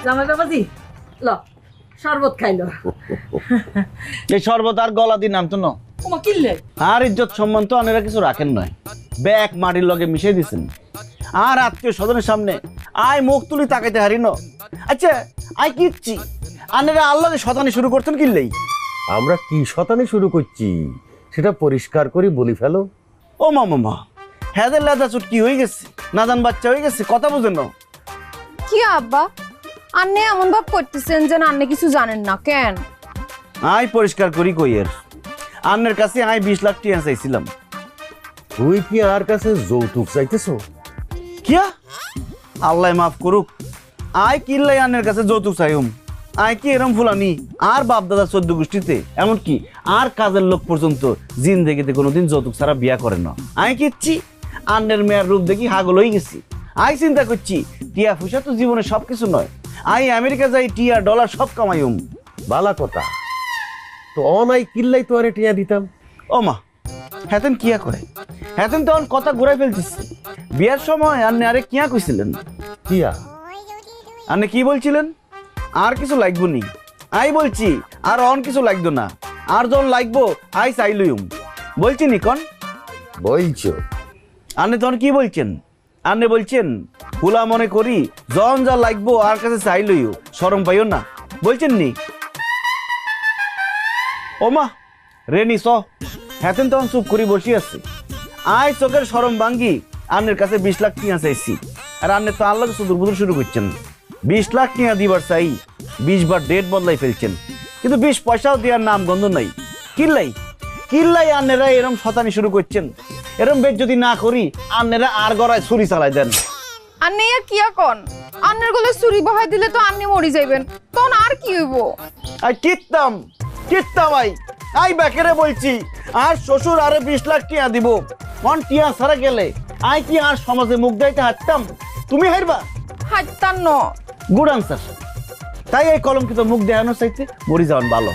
জামাই বাবাজি ল শরবত খাইলো। এই শরবত আর গলা দিন নামতো না। ওমা কিনলে আর ইজ্জত সম্মান তো আনেরা কিছু রাখেন নয়, ব্যাগ মাটির লগে মিশিয়ে দিছেন। আর আত্মীয় স্বজনের সামনে আয় মুখ তুলি তাকাইতে হারি ন। আচ্ছা আই কিচ্ছি আনেরা আল্লাহকে শতানি শুরু করতেন কিনলেই। আমরা কি শতানি শুরু করছি সেটা পরিষ্কার করে বলি ফেলো। ও মামা হ্যাদের লাদা চুটকি হয়ে গেছে, নাদান বাচ্চা হয়ে গেছে, কথা বুঝেন না। কি আব্বা আন্নে এমন ভাব করতেছেন যে আন্নে কিছু জানেন না কেন? আই পরিষ্কার করি কইয়ের আন্নের কাছে আই 20 লাখ টাকা চাইছিলাম। তুই কি আর কাছে যৌতুক চাইতেছো? কিয়া আল্লাহ মাফ করুক, আই কিল্লাই আন্নের কাছে যৌতুক চাইম। আই কি এরম ফুলানি আর বাপ দাদা 14 গোষ্ঠীতে এমনকি আর কাজের লোক পর্যন্ত জিন্দেগিতে কোনোদিন যৌতুক ছাড়া বিয়া করে না। আই কিচ্ছি আন্নের মেয়ের রূপ দেখি হাগল হয়ে গেছি। আই চিন্তা করছি টিয়া পয়সা তো জীবনে সবকিছু নয়, আই আমেরিকা যাই টিয়া ডলার সব কামাইম। বালা কথা তো অনাই কিল্লাই তো আরে টিয়া দিতাম। ও মা হেতেন কিয়া করে, হেতেন তখন কথা ঘুরাই ফেলতেছে। বিয়ার সময় আন্নে আরে কিয়া কইছিলেন? টিয়া আন্নে কি বলছিলেন? আর কিছু লাগবো নি? আই বলছি আর অন কিছু লাগতো না, আর যখন লাগবো আই চাইলুম বলছি নি কন বলছো? আন্নে তখন কি বলছেন? আন্নে বলছেন হুলা মনে করি যখন যা লাগবো আর কাছে চাইলইও, শরম পাইও না বলছেন নি? ও মা রেনি স হেতেন তখন চুপ করি বসি আছে। আই চোখের শরম ভাঙ্গি আন্নের কাছে 20 লাখ টিয়া চাইছি, আর আন্নে তো আল্লাহকে সুদূর শুরু করছেন। 20 লাখ টিয়া দিবার চাই 20 বার ডেট বদলাই ফেলছেন, কিন্তু 20 পয়সাও দেওয়ার নাম গন্ধ নাই। কিল্লাই কিল্লাই আন্নেরা এরম শতানি শুরু করছেন। এরম বেদ যদি না করি আন্নেরা আর গড়ায় ছুরি চালাই দেন। আন্নে আর কিয়া কন? আন্নের গলে ছুরি বহাই দিলে তো আন্নে মরি যাইবেন, তখন আর কি হইব? আই কিত্তাম আই আই ব্যাকেরে বলছি আর শ্বশুর আরে 20 লাখ টিয়া দিব। মন টিয়া সারা গেলে আই কি আর সমাজে মুখ দাইতে হাঁটতাম? তুমি হারবা? হাইতান ন। Good answer. তাই এই কলঙ্কিত মুখ দেখানোর চাইতে মরি যাওয়ান ভালো।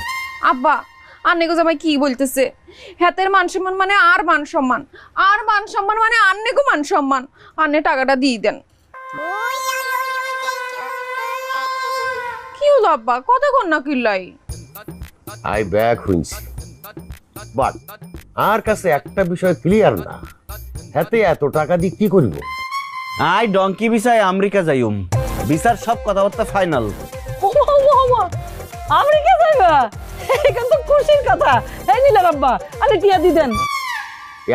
আব্বা আন্নে গো জামাই কি বলতেছে? হাতের মান সম্মান মানে আর মান সম্মান, আর মান সম্মান মানে আন্নে গো মান সম্মান। আন্নে টাকাটা দিয়ে দেন। কি হলো আব্বা কথা কন না কিল্লাই? আই ব্যাগ শুনছি, বাট আর কাছে একটা বিষয় ক্লিয়ার না, হাতে এত টাকা দিয়ে কি করব? আই ডঙ্কি ভিসায় আমেরিকা যাইম, ভিসার সব কথাবার্তা ফাইনাল। আমেরিকা যাইবা? এখন তো খুশির কথা। এই নিলাম আব্বা আরে টিয়া দি দেন।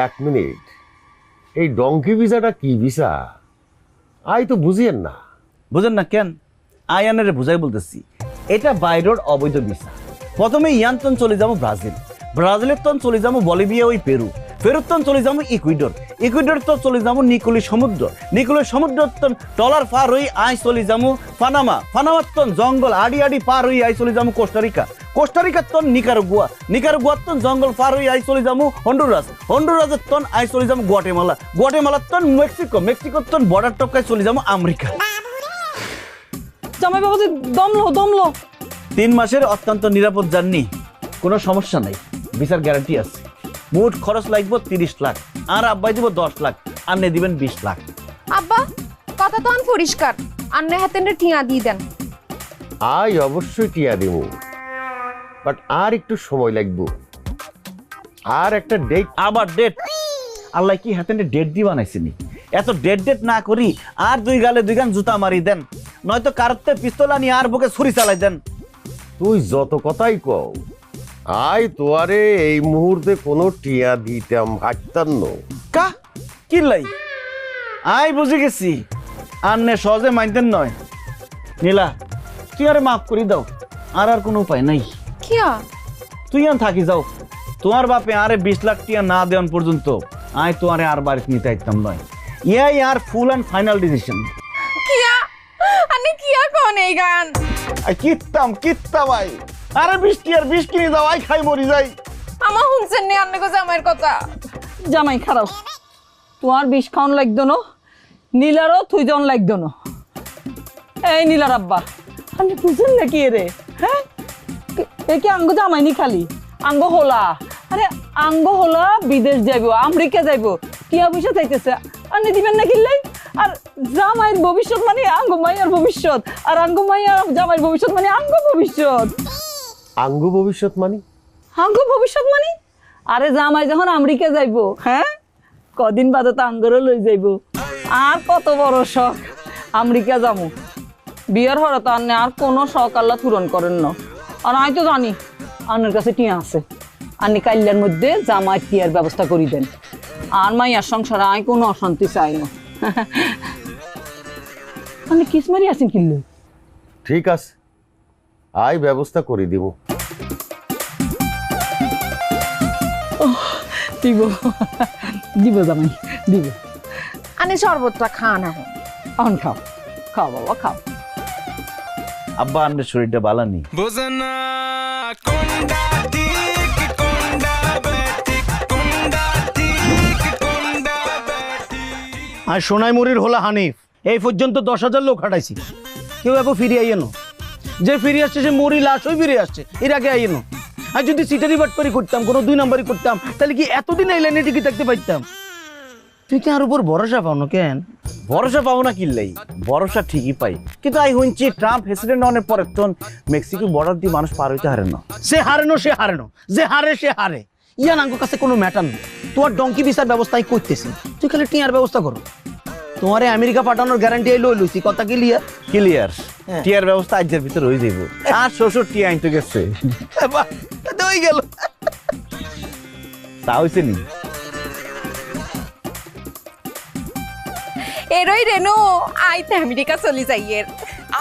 1 মিনিট, এই ডঙ্কি ভিসাটা কি ভিসা? আই তো বুঝিয়েন না। বুঝেন না কেন? আয়ানের বুঝাই বলতেছি, এটা বাইরের অবৈধ ভিসা। প্রথমে ইয়ান্তন চলে যাবো ব্রাজিল, ব্রাজিলের তন চলে যাবো বলিভিয়া ওই পেরু, পেরুর তন চলে যাবো ইকুইডর, ইকুইডর তো চলে যাবো নিকোলি সমুদ্র, নিকোলি সমুদ্র তন ডলার পার হই আই চলে যাবো পানামা, পানামার তন জঙ্গল আড়ি আড়ি পার হই আই চলে যাবো কোস্টারিকা, কোস্টারিকার তন নিকারাগুয়া, নিকারাগুয়ার তন জঙ্গল পার হই আই চলে যাবো হন্ডুরাস, হন্ডুরাসের তন আই চলে যাবো গুয়াটেমালা, গুয়াটেমালার তন মেক্সিকো, মেক্সিকোর তন বর্ডার টপকায় চলে যাবো আমেরিকা। জামাই বাবাজি দমলো 3 মাসের অত্যন্ত নিরাপদ জার্নি, কোনো সমস্যা নাই, ভিসার গ্যারান্টি আছে। মোট খরচ লাগবে 30 লাখ, আর আব্বাই দিব 10 লাখ, আন্নে দিবেন 20 লাখ। আব্বা কথা তো পরিষ্কার, আন্নে হাতে টিয়া দিয়ে দেন। আই অবশ্যই টিয়া দেব, বাট আর একটু সময় লাগবে। আর একটা ডেট। আবার ডেট? আল্লাহ কি হাতে ডেট দিয়ে বানাইছিনি? এত ডেট না করি আর 2 গালে 2 গান জুতা মারি দেন, নয়তো কারতে পিস্তল আনি আর বুকে ছুরি চালাই দেন। তুই যত কথাই কও, আই তোয়ারে এই মুহূর্তে কোনো টিয়া দিতাম হাঁটতাম না। কা কিল্লাই আই বুঝে গেছি আন্নে সহজে মানতেন নয়। নীলা তুই আরে মাফ করি দাও, আর কোনো উপায় নাই। কিয়া তুই আর থাকি যাও, তোমার বাপে আরে 20 লাখ টিয়া না দেওয়ান পর্যন্ত আই তোমারে আর বাড়িতে নিতে আইতাম নয়। ইয়াই আর ফুল অ্যান্ড ফাইনাল ডিসিশন। কিয়া আন্নে কিয়া কোন এই গান? কিত্তাম ভাই, আরে 20 টিয়ার 20 কিনে দাও, আই খাই মরি যাই। আমা শুনছেন নি আন্নে গো জামাইয়ের কথা? জামাই খারাপ, তোমার 20 খাওয়ান লাগতো না, নীলারও তুই জন লাগতো না। এই নীলার আব্বা আপনি বুঝেন নাকি রে? হ্যাঁ এ কি আঙ্গ জামাইনি খালি আঙ্গ হোলা? আরে আঙ্গ হোলা বিদেশ যাইব, আমেরিকা যাইব, টিয়া পয়সা চাইতেছে, আপনি দিবেন না কিনলেই? আর জামাইয়ের ভবিষ্যৎ মানে আঙ্গ মাইয়ার ভবিষ্যৎ, আর আঙ্গ মাইয়ার জামাইয়ের ভবিষ্যৎ মানে আঙ্গ ভবিষ্যৎ। আঙ্গ ভবিষ্যৎ মানে? আঙ্গ ভবিষ্যৎ মানে আরে জামাই যখন আমেরিকা যাইবো, হ্যাঁ কদিন বাদে তো আঙ্গরও লই যাইবো। আর কত বড় শখ আমেরিকা যাবো। বিয়ার হরে তো আন্নে আর কোনো শখ আল্লাহ পূরণ করেন না। আর আমি তো জানি আন্নের কাছে টিয়া আছে, আন্নি কাইল্লার মধ্যে জামাই টিয়ার ব্যবস্থা করি দেন। আর মাইয়ার সংসারে আমি কোনো অশান্তি চাই না। আপনি কিসমারি আছেন কিনলে? ঠিক আছে, আই ব্যবস্থা করে দিব। দিব দিব জামাই দিব। আনে শরবতটা খান এখন। এখন খাও, খাও বাবা খাও। আব্বা আন্নের শরীরটা ভালো নেই। বোঝনা কোনটা ঠিক কোনটা বেঠিক কোনটা ঠিক কোনটা বেঠিক। আর সোনাইমুড়ির হলো হানিফ, এই পর্যন্ত 10,000 লোক হাঁটাইছি, কেউ এখন ফিরে আইয়েনো। যে ফিরে আসছে সে মরি লাশ হয়ে ফিরে আসছে, এর আগে আইয়েনো। আর যদি সিটারি বাটপারি করতাম, কোনো 2 নাম্বারই করতাম, তাহলে কি এতদিন এই লাইনে টিকে থাকতে পারতাম? তুই কি আর উপর ভরসা পাও না কেন? ভরসা পাবো না কিনলেই, ভরসা ঠিকই পাই। কিন্তু আই শুনছি ট্রাম্প প্রেসিডেন্ট হওয়ার পরে তো মেক্সিকো বর্ডার দিয়ে মানুষ পার হইতে হারে না। সে হারেনো, যে হারে সে হারে। ইয়ান আঙ্গুর কাছে কোনো ম্যাটার নেই। তোমার ডঙ্কি ভিসার ব্যবস্থাই করতেছি, তুই খালি টিয়ার ব্যবস্থা করো। তোমারে আমেরিকা পাঠানোর গ্যারান্টি লই লইছি, কথা ক্লিয়ার? ক্লিয়ার। টিয়ার ব্যবস্থা আজের ভিতরে হয়ে যাইব। আর শ্বশুর টিয়া আনতে গেছে, হয়ে গেল। তা হয়েছে নি? এরই রেনু আইতে আমেরিকা চলি যাইয়ের।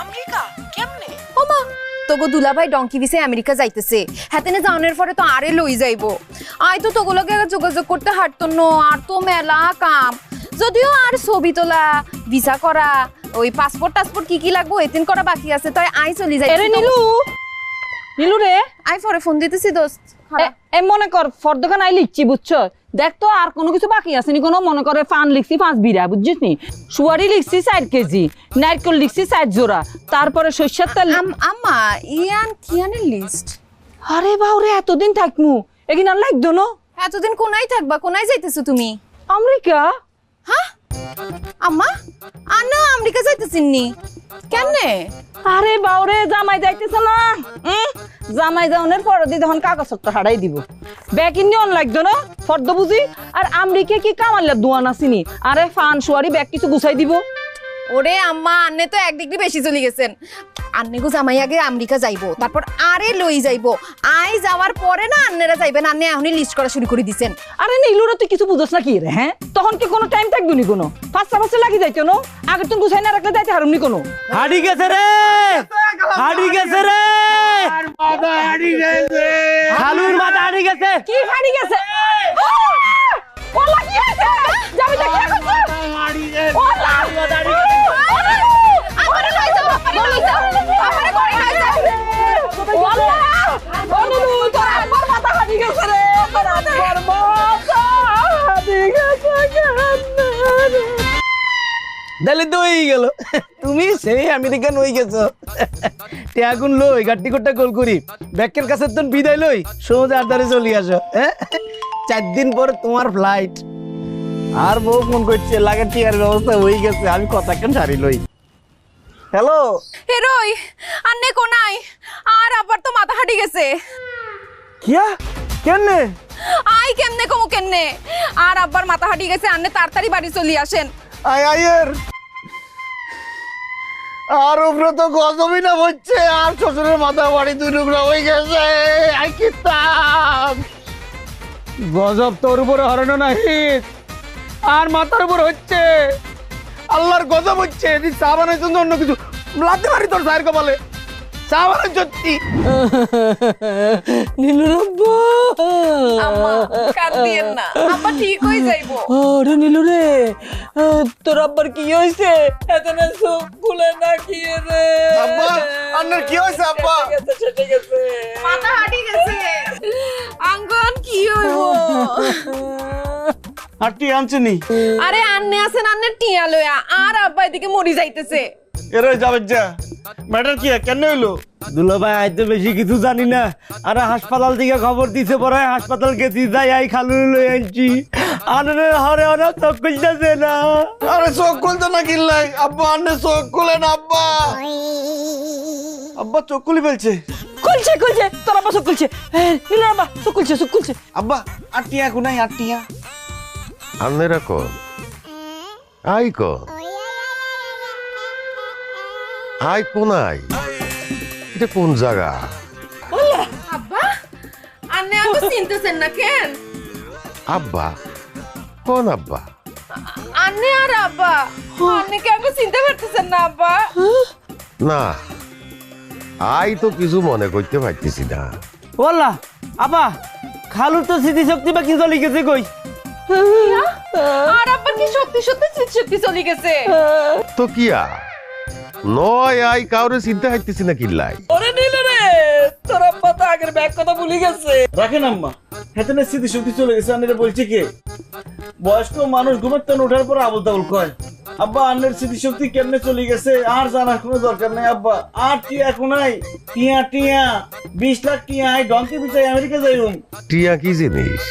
আমেরিকা কেমনে? ওমা তোগো দুলাভাই ডঙ্কি ভিসে আমেরিকা যাইতেছে, হাতেনে যাওয়ানোর পরে তো আরে লই যাইবো। আই তো তোগুলোকে যোগাযোগ করতে হাঁটতো না, আর তো মেলা কাম। যদিও আর ছবি তোলা, ভিসা করা, ওই পাসপোর্ট টাসপোর্ট কি লাগবো এতিন করা বাকি আছে, তাই আই চলি যাই। এরে নীলু, নীলু রে, আই পরে ফোন দিতেছি দোস্ত। এ মনে কর ফর্দখান আই লিখছি বুঝছো, দেখ তো আর কোনো কিছু বাকি আছে নি কোনো? মনে করে ফান লিখছি 5 বিড়া বুঝছিস নি, সুয়ারি লিখছি 4 কেজি, নারকেল লিখছি 4 জোড়া, তারপরে সরষের তেল। আম্মা ইয়ান কিয়ানের লিস্ট? আরে বাউরে এতদিন থাকমু এগিন আর লাগতো না। এতদিন কোনায় থাকবা, কোনায় যাইতেছো তুমি? আমেরিকা। হ্যাঁ আম্মা আন্না আমেরিকা যাইতেছিননি কেনে? আরে বাউরে জামাই যাইতেছে না, জামাই যাওয়ানোর পরে দিয়ে তখন কাগজপত্র হারাই দিব। ব্যাগ ইন্দি অন লাগতো না ফর্দ বুঝি। আর আমেরিকা কি কামাল্লা দোয়ান আসিনি, আরে ফান সুয়ারি ব্যাগ কিছু গুছাই দিব। ওরে আম্মা আন্নে তো 1 ডিগ্রি বেশি চলে গেছেন। আন্নে গো জামাই আগে আমেরিকা যাইবো, তারপর আরে লই যাইবো। আই যাওয়ার পরে না আন্নেরা যাইবেন, আন্নে এখনই লিস্ট করা শুরু করে দিছেন। আরে নীলুরা তুই কিছু বুঝছ না কি রে? হ্যাঁ তখন কি কোনো টাইম থাকবে নি কোনো? ফাঁসা লাগি যাইতো না, আগে তুমি গুছাই না রাখলে যাইতে হারুম নি কোনো। হাড়ি গেছে রে, হাড়ি গেছে রে, খালুর মাথা হাড়ি গেছে। কি হারি গেছে? ওলা কি আছে? যাবি দেখি এখন। ওলা আমারে লই যাও, লই যাও, আমারে করে লই যাও। ওলা ও নীলু তোর একবার মাথা হারি গেছে রে, তোর একবার মাথা হারি গেছে কেন? তাহলে তো হয়ে গেল, তুমি সেই আমেরিকান হয়ে গেছো। টিয়াগুন লই গাড়ি কোটটা গোল করি, ব্যাকের কাছে তো বিদায় লই সোজা আড্ডারে চলে আসো। 4 দিন পর তোমার ফ্লাইট। আর বউ ফোন করছে, লাগে টিয়ার ব্যবস্থা হয়ে গেছে, আমি কথা কেন সারি লই। হ্যালো হেরোই আন্নে কোনাই, আর আবার তো মাথা হাঁটি গেছে। কিয়া কেনে? আই কেমনে কমু কেমনে? আর আব্বার মাথা হাঁটি গেছে, আন্নে তাড়াতাড়ি বাড়ি চলি আসেন। আয়ের আর উপরে তো গজবই না হচ্ছে, আর শ্বশুরের মাথা বাড়ি 2 টুকরা হয়ে গেছে। আই কিতাব গজব তোর উপরে হরানো নাই, আর মাথার উপর হচ্ছে আল্লাহর গজব হচ্ছে। চা বানাইছ অন্য কিছু লাতে মারি তোর সাহের কপালে। চা বানাই সত্যি নীলুর আব্বা। আম্মা কাঁদিয়েন না, আব্বা ঠিক হয়ে যাইবো। আরে নীলু রে, তোর আব্বার কি হয়েছে? এতনে চোখ খুলে না কি রে? আব্বা আপনার কি হয়েছে? আব্বা সেটে গেছে, মাথা হাঁটি গেছে। আঙ্গন কি হইব? আর কি আনছেনি? আরে আন্নে আছেন আন্নের টিয়া লয়া, আর আব্বা এদিকে মরি যাইতেছে। এরে যাবে যা, ম্যাটার কি কেন হইলো? দুলো ভাই আইতে বেশি কিছু জানি না, আর হাসপাতাল থেকে খবর দিছে পরে হাসপাতাল গেছি, যাই আই খালু লই আনছি। আনরে হরে ওরা চোখ খুলতেছে না। আরে চোখ খুলতে না কিল্লাই আব্বা আন্নে চোখ খুলেন আব্বা। আব্বা চোখ খুলে ফেলছে। খুলছে খুলছে তোর আব্বা চোখ খুলছে। নীলার আব্বা চোখ খুলছে চোখ খুলছে। আব্বা আটিয়া কোনাই আটিয়া। আন্নেরা কন আই কন আই কোনাই এটা কোন জায়গা? আব্বা আন্নে আমাকে চিনতেছেন না কেন? আব্বা কোন আব্বা? আন্নে আর আব্বা আন্নে কি আমাকে চিনতে পারতেছেন না আব্বা? না আই তো কিছু মনে করতে পারতেছি না। বললা আব্বা খালুর তো স্মৃতিশক্তি বা কি চলে গেছে কই? আর আব্বা কি সত্যি সত্যি স্মৃতি চলে গেছে? তো কিয়া নয় আই কাউরে চিন্তা হাইতেছি না কিল্লাই। ওরে নীলু রে তোর আব্বা তো আগের ব্যাগ কথা ভুলে গেছে। রাখেন আম্মা হেতেনে স্মৃতিশক্তি চলে গেছে। আন্নের বলছে কি বয়স্ক মানুষ ঘুমের তেন ওঠার পর আবল তাবল কয়। আব্বা আন্নের স্মৃতিশক্তি কেমনে চলে গেছে আর জানার কোনো দরকার নাই আব্বা। আর টিয়া কোনাই টিয়া টিয়া 20 লাখ টিয়া আই ডঙ্কি বিচাই আমেরিকা যাইউম। টিয়া কি জিনিস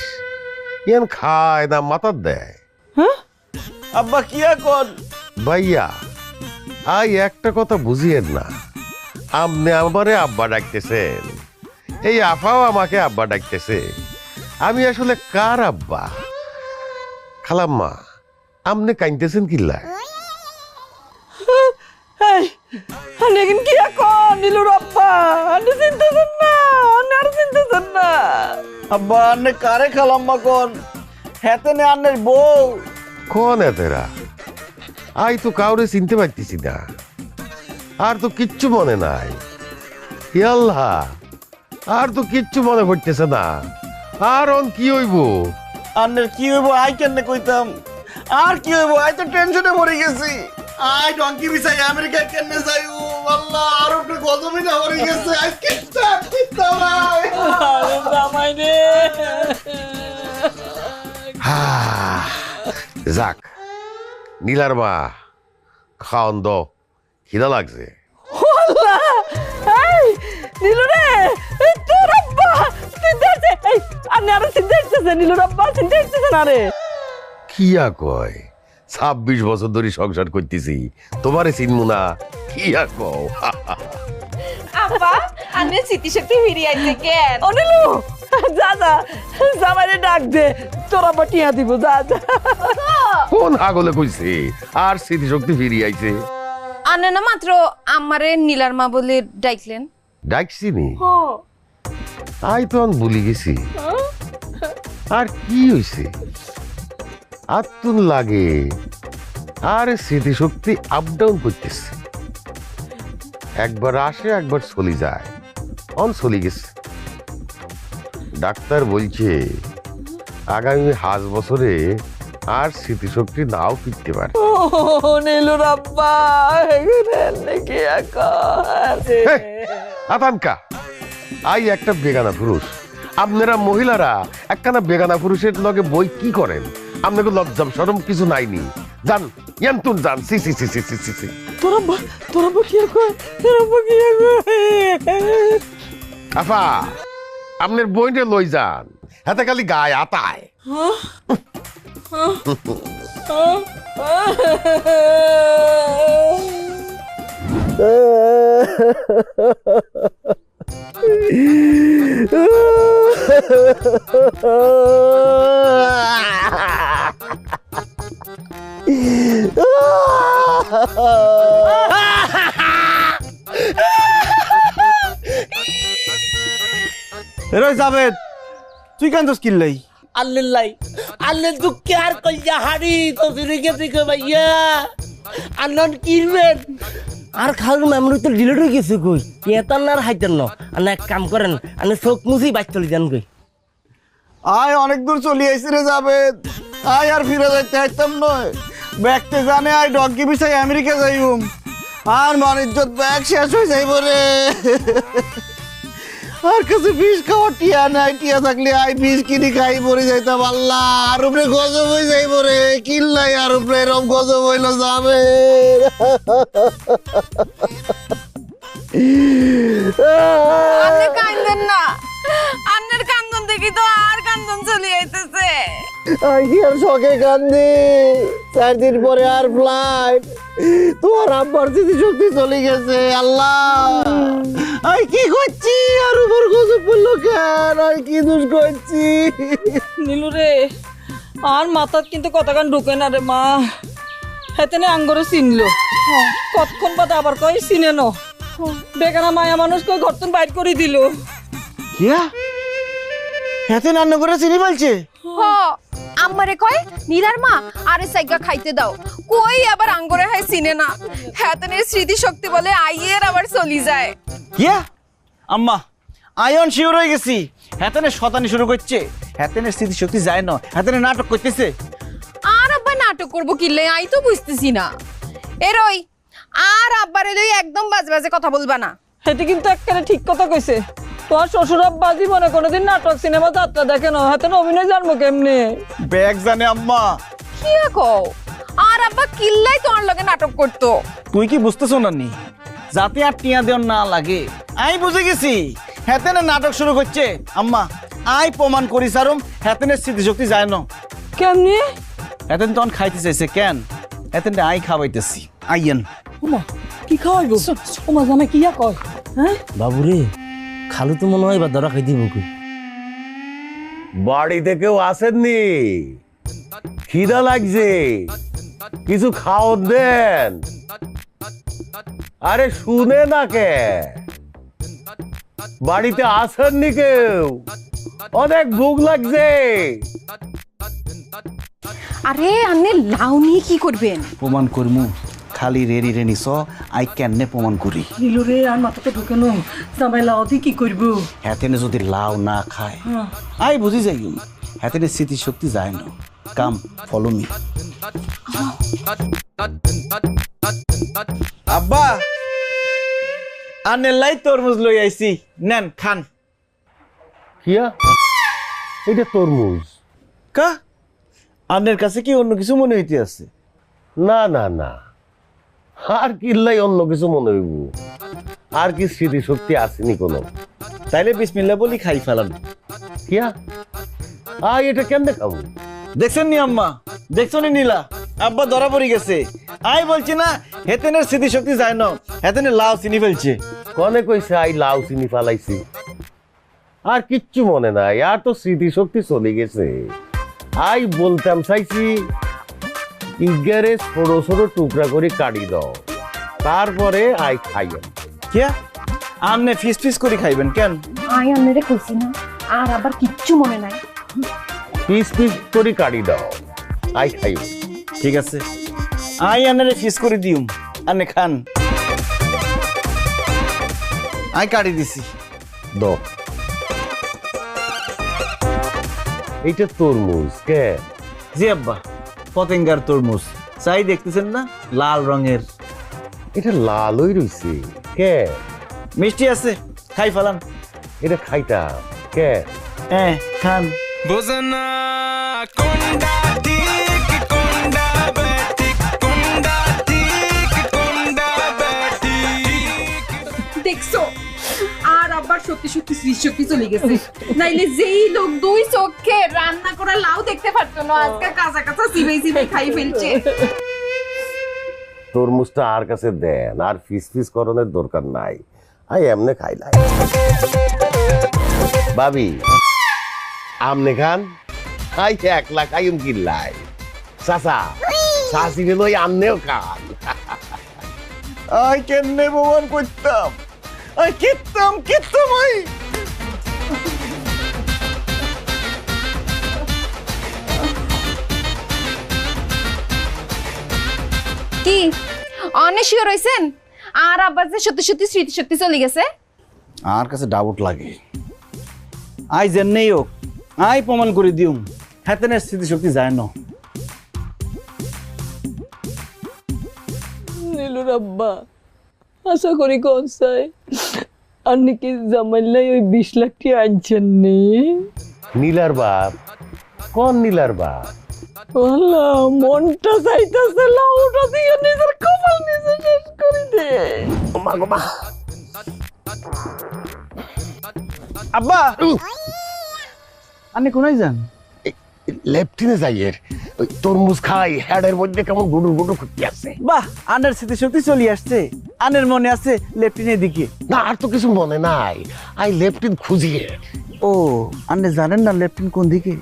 ইয়ান খায় না মাথার দেয়? আব্বা কিয়া কন ভাইয়া আই একটা কথা বুঝিয়েন না, আপনি আমারে আব্বা ডাকতেছেন, এই আফাও আমাকে আব্বা ডাকতেছে, আমি আসলে কার আব্বা? খালাম্মা আপনি কাইনতেছেন কিল্লা? লেকিন কি এখন নীলুর আব্বা আন্নে চিনতেছেন না আন্নে আর চিনতেছেন না। আব্বা আন্নে কারে খালাম্মা কন হেতেনে আন্নের বউ। কোন এতেরা আই তো কাউরে চিনতে পারতেছি না, আর তো কিচ্ছু মনে নাই। হে আল্লাহ আর তো কিচ্ছু মনে পড়তেছে না। আর অন কি হইব? আন্নের কি হইব আই কেমনে কইতাম? আর কি হইব আই তো টেনশনে মরে গেছি। আই ডঙ্কি বিচাই আমেরিকা কেমনে যাইউ আল্লাহ আর উপরে গজমিনা মরে গেছে। আই কিচ্ছা কিচ্ছা ভাই আরে জামাই রে যাক নীলার মা খাওন দ, খিদা লাগছে। এই নীলু রে তোর আব্বা চিনতেছে। এই আন্নে আর চিনতেছে নীলুর আব্বা চিনতেছে না রে। কিয়া কয় 26 বছর ধরে সংসার করতেছি তোমারে চিনমু না? কিয়া কও? আব্বা আন্নে স্মৃতিশক্তি ফিরিয়ে আইছে কেন? ও নীলু যা যা জামাইরে ডাক দে তোর আব্বা টিয়া দিব যা যা। কোন আগলে কইছে আর স্মৃতিশক্তি ফিরিয়ে আইছে? আন্নে না মাত্র আমারে নীলার মা বলে ডাকলেন। ডাকছি নি? আই তো আন ভুলি গেছি। আর কি হইছে? আত্মন লাগে আর স্মৃতিশক্তি আপ ডাউন করতেছে, একবার আসে একবার চলে যায়। অন চলে গেছে। ডাক্তার বলছে আগামী 5 বছরে আর স্মৃতিশক্তি নাও ফিরতে পারে। ও নীলুর আব্বা নাকি এখন আতানকা আই একটা বেগানা পুরুষ, আপনারা মহিলারা একখানা বেগানা পুরুষের লগে বই কি করেন? আপনাকে লজ্জাম শরম কিছু নাইনি? যান ইয়ান্তুন যান। সি সি সি সি সি সি সি। তোর আব্বা কি কয় তোর আব্বা কি কয়? আফা আপনার বইটা লই যান, হাতে খালি গায়ে আতায়। এরই জাবেদ তুই কেন দোষ কিল্লাই? আল্লাহ আল্লাহ তো কেয়ার কইয়া হাড়ি তো ফিরে থেকে ভাইয়া আনন কিনবেন। আর খাল মেমোরি তো ডিলিট হয়ে গেছে কই এতার না আর হাইতেন না। আর এক কাম করেন আপনি চোখ মুছি বাইক চলে যান কই। আয় অনেক দূর চলে আইছি রে জাবেদ। আয় আর ফিরে যাইতে হাইতাম নয়। ব্যাগতে জানে আই ডঙ্কি বিচাই আমেরিকা যাইউম। আর মান ইজ্জত ব্যাগ শেষ হয়ে যাইব রে। আর কাছে বিষ খাওয়া টিয়া নাই, টিয়া থাকলে আই বিষ কিনি খাই মরে যাইতাম। আল্লাহ আর উপরে গজব হয়ে যাইব রে। কিল্লাই আর উপরে এরম গজব হইল যাবে। আন্নে কান্দন না, আন্নের কান্দন দেখি তো আর কান্দন চলে আইতেছে। কি আর শখে কান্দি 4 দিন পরে আর ফ্লাইট তোমার আব্বার স্মৃতিশক্তি চলে গেছে আল্লাহ আই কি করছি আর উপর গজব পড়লো কেন আর কি দোষ করছি নীলু রে আর মাথাত কিন্তু কতক্ষণ ঢুকে না রে মা হেতেনে আঙ্গরে চিনলো কতক্ষণ বাদে আবার কই চিনে ন বেকারা মায়া মানুষ কই ঘরতন বাইর করে দিল কিয়া হেতে রান্না করে চিনি বলছে হ আমারে কয় নীলার মা আরে সাইগা খাইতে দাও কই আবার আঙ্গরে হয় চিনে না হেতেনের স্মৃতি শক্তি বলে আইয়ের আবার চলি যায় কিয়া আম্মা আয়ন শিওর হয়ে গেছি হেতেনে শতানি শুরু করছে হেতেনের স্মৃতিশক্তি যায় না হেতেনে নাটক করতেছে আর আব্বা নাটক করবো কিলে আই তো বুঝতেছি না এরই আর আব্বারে লই একদম বাজে বাজে কথা বলবা না হেতে কিন্তু একেবারে ঠিক কথা কইছে তোমার শ্বশুর আব্বা জীবনে কোনোদিন নাটক সিনেমা যাত্রা দেখে না হাতে অভিনয় জানবো কেমনে ব্যাগ জানে আম্মা কি কও আর আব্বা কিল্লাই তোমার লগে নাটক করতো তুই কি বুঝতেছো না নি যাতে আর টিয়া দেওয়ার না লাগে আমি বুঝে গেছি হেতেনে নাটক শুরু করছে আম্মা আই প্রমাণ করি সারম হেতেনের স্মৃতিশক্তি যায় না কেমনে হেতেন তখন খাইতে চাইছে কেন হেতেন আই খাওয়াইতেছি আইয়েন ওমা কি খাওয়াইবো ওমা জানা কিয়া কয় হ্যাঁ বাবুরে খালু তো মনে হয় বা ধরা খাই দিব কি বাড়িতে কেউ আসেননি খিদা লাগছে কিছু খাও দেন আরে শুনে না কে বাড়িতে আসেননি কেউ অনেক ভুক লাগছে আরে আপনি লাউ নিয়ে কি করবেন প্রমাণ করমু খালি রেডি রেনি স আই কেনে প্রমাণ করি নীলু রে আর মাথাতে ঢুকে নো জামাই লাউদি কি করবো হেতেনে যদি লাউ না খায় আই বুঝি যাই হেতেনে স্মৃতিশক্তি যায় না কাম ফলো মি আব্বা আনে লাই তরমুজ লই আইছি নেন খান কিয়া এটা তরমুজ কা আনের কাছে কি অন্য কিছু মনে হইতে আছে না না না আর কিল্লাই অন্য কিছু মনে হইব আর কি স্মৃতিশক্তি আসেনি কোনো তাইলে বিসমিল্লাহ বলি খাই ফেলান কিয়া এটা কেমনে খাবো দেখছেন নি আম্মা দেখছো নি নীলা আব্বা ধরা পড়ে গেছে আই বলছি না হেতেনের স্মৃতিশক্তি যায় না হেতেনে লাউ চিনি ফেলছে কনে কইছে আই লাউ চিনি ফালাইছি আর কিচ্ছু মনে নাই আর তো স্মৃতিশক্তি চলে গেছে আই বলতাম চাইছি ইগারে ছোট ছোট টুকরা করে কাটি দাও তারপরে আই খাইয়া কিয়া আমনে ফিস ফিস করে খাইবেন কেন আই আপনারে কইছি না আর আবার কিচ্ছু মনে নাই পিস পিস করে কাটি দাও আই খাইব ঠিক আছে আই আনারে ফিস করে দিউম আনে খান আই কাটি দিছি দাও এইটা তরমুজ কে জি আব্বা পতেঙ্গার তরমুজ চাই দেখতেছেন না লাল রঙের এটা লালই রইছে কে মিষ্টি আছে খাই ফেলান এটা খাইতাম কে হ্যাঁ খান Bozana konda tik konda batik konda tik konda batik দেখছো আর আবার সত্যি সত্যি স্মৃতিশক্তি চলে গেছে নাইলে যেই লোক দুই চোখে রান্না করা লাউ দেখতে পারতো না আজকে কাঁচা কাঁচা সিবাই সিবাই খাই ফেলছে তরমুজটা আর কাছে দেন আর ফিস ফিস করণের দরকার নাই আই এমনে খাইলাই ভাবি আমনে খান আই 1 লাখ আইম কিল্লাই চাচা চাচি লই আমনেও খান আই কেমনে প্রমাণ করতাম আই কিত্তাম আই কি অনেক শিওর হইছেন আর আবার যে সত্যি সত্যি স্মৃতিশক্তি চলে গেছে আর কাছে ডাউট লাগে আই জেনেই হোক আই প্রমাণ করে দিউম হেতেনের স্মৃতিশক্তি যায় না নীলুর আব্বা আশা করি কোন চাই আর নাকি জামাইলাই ওই 20 লাখ টাকা আনছেন নি নীলার বাপ কোন নীলার বাপ আল্লাহ মনটা চাইতেছে লাউটা দিয়ে নিজের কপাল নিজে শেষ করে দে আব্বা আপনি কোনায় যান লেফটিনে যাইয়ের ওই তরমুজ খাই হেডের মধ্যে কেমন গুডুর গুডুর করতে আছে। বাহ, আনের স্মৃতিশক্তি চলে আসছে। আনের মনে আছে লেফটিনের দিকে। না আর তো কিছু মনে নাই, আই লেফটিন খুঁজিয়ে। ও, আন্নে জানেন না লেফটিন কোন দিকে?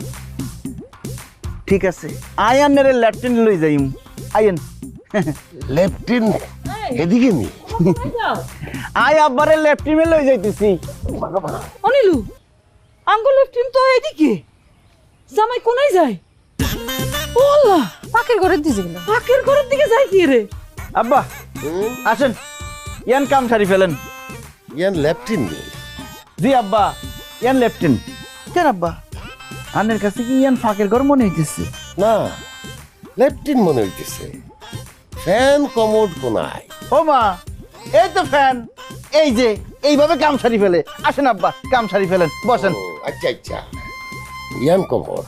ঠিক আছে, আই আন্নের লেফটিন লই যাইম। আইন লেফটিন এদিকে নি। আই আব্বারে লেফটিনে লই যাইতেছি। অনিলু আঙ্গুল লেফটিন তো এদিকে, জামাই কোনায় যায়? ও আল্লাহ, পাকের ঘরের দিকে গেল। পাকের ঘরের দিকে যায় কি রে? আব্বা আসেন, ইয়ান কাম সারি ফেলেন। ইয়ান লেফটিন নি। জি আব্বা, ইয়ান লেফটিন। কেন আব্বা, আনের কাছে কি ইয়ান ফাঁকের ঘর মনে হইতেছে? না, লেফটিন মনে হইতেছে। ফ্যান কমোড কোনায়। ও মা, এই তো ফ্যান, এই যে এইভাবে কাম সারি ফেলে। আসেন আব্বা, কাম সারি ফেলেন, বসেন। ও, আচ্ছা আচ্ছা, ইয়ান কমোড।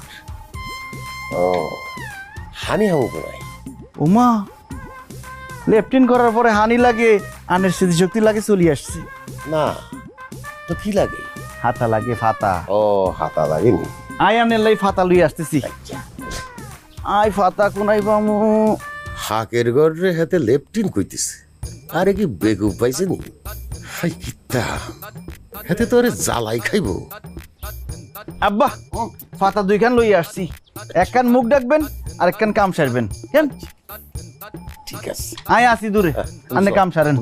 ও, হানি হামু কোনায়। ও মা, লেফটিন করার পরে হানি লাগে, আনের স্মৃতিশক্তি লাগে চলে আসছে। না তো কি লাগে? হাতা লাগে, ফাতা। ও, হাতা লাগেনি। আই আনের লাই ফাতা লই আসতেছি। আই ফাতা কোনাই পামু? হাকের গড়ে হাতে লেফটিন কইতেছে। আরে কি বেগুব পাইছে নি? হাই কিত্তা, হাতে তো আরে জ্বালাই খাইব। আব্বা, ফাতা দুইখান লই আসছি। এক কান মুখ ডাকবেন আর এক কান কাম সারবেন। কেন? ঠিক আছে, আই আসি দূরে, আনে কাম সারেন।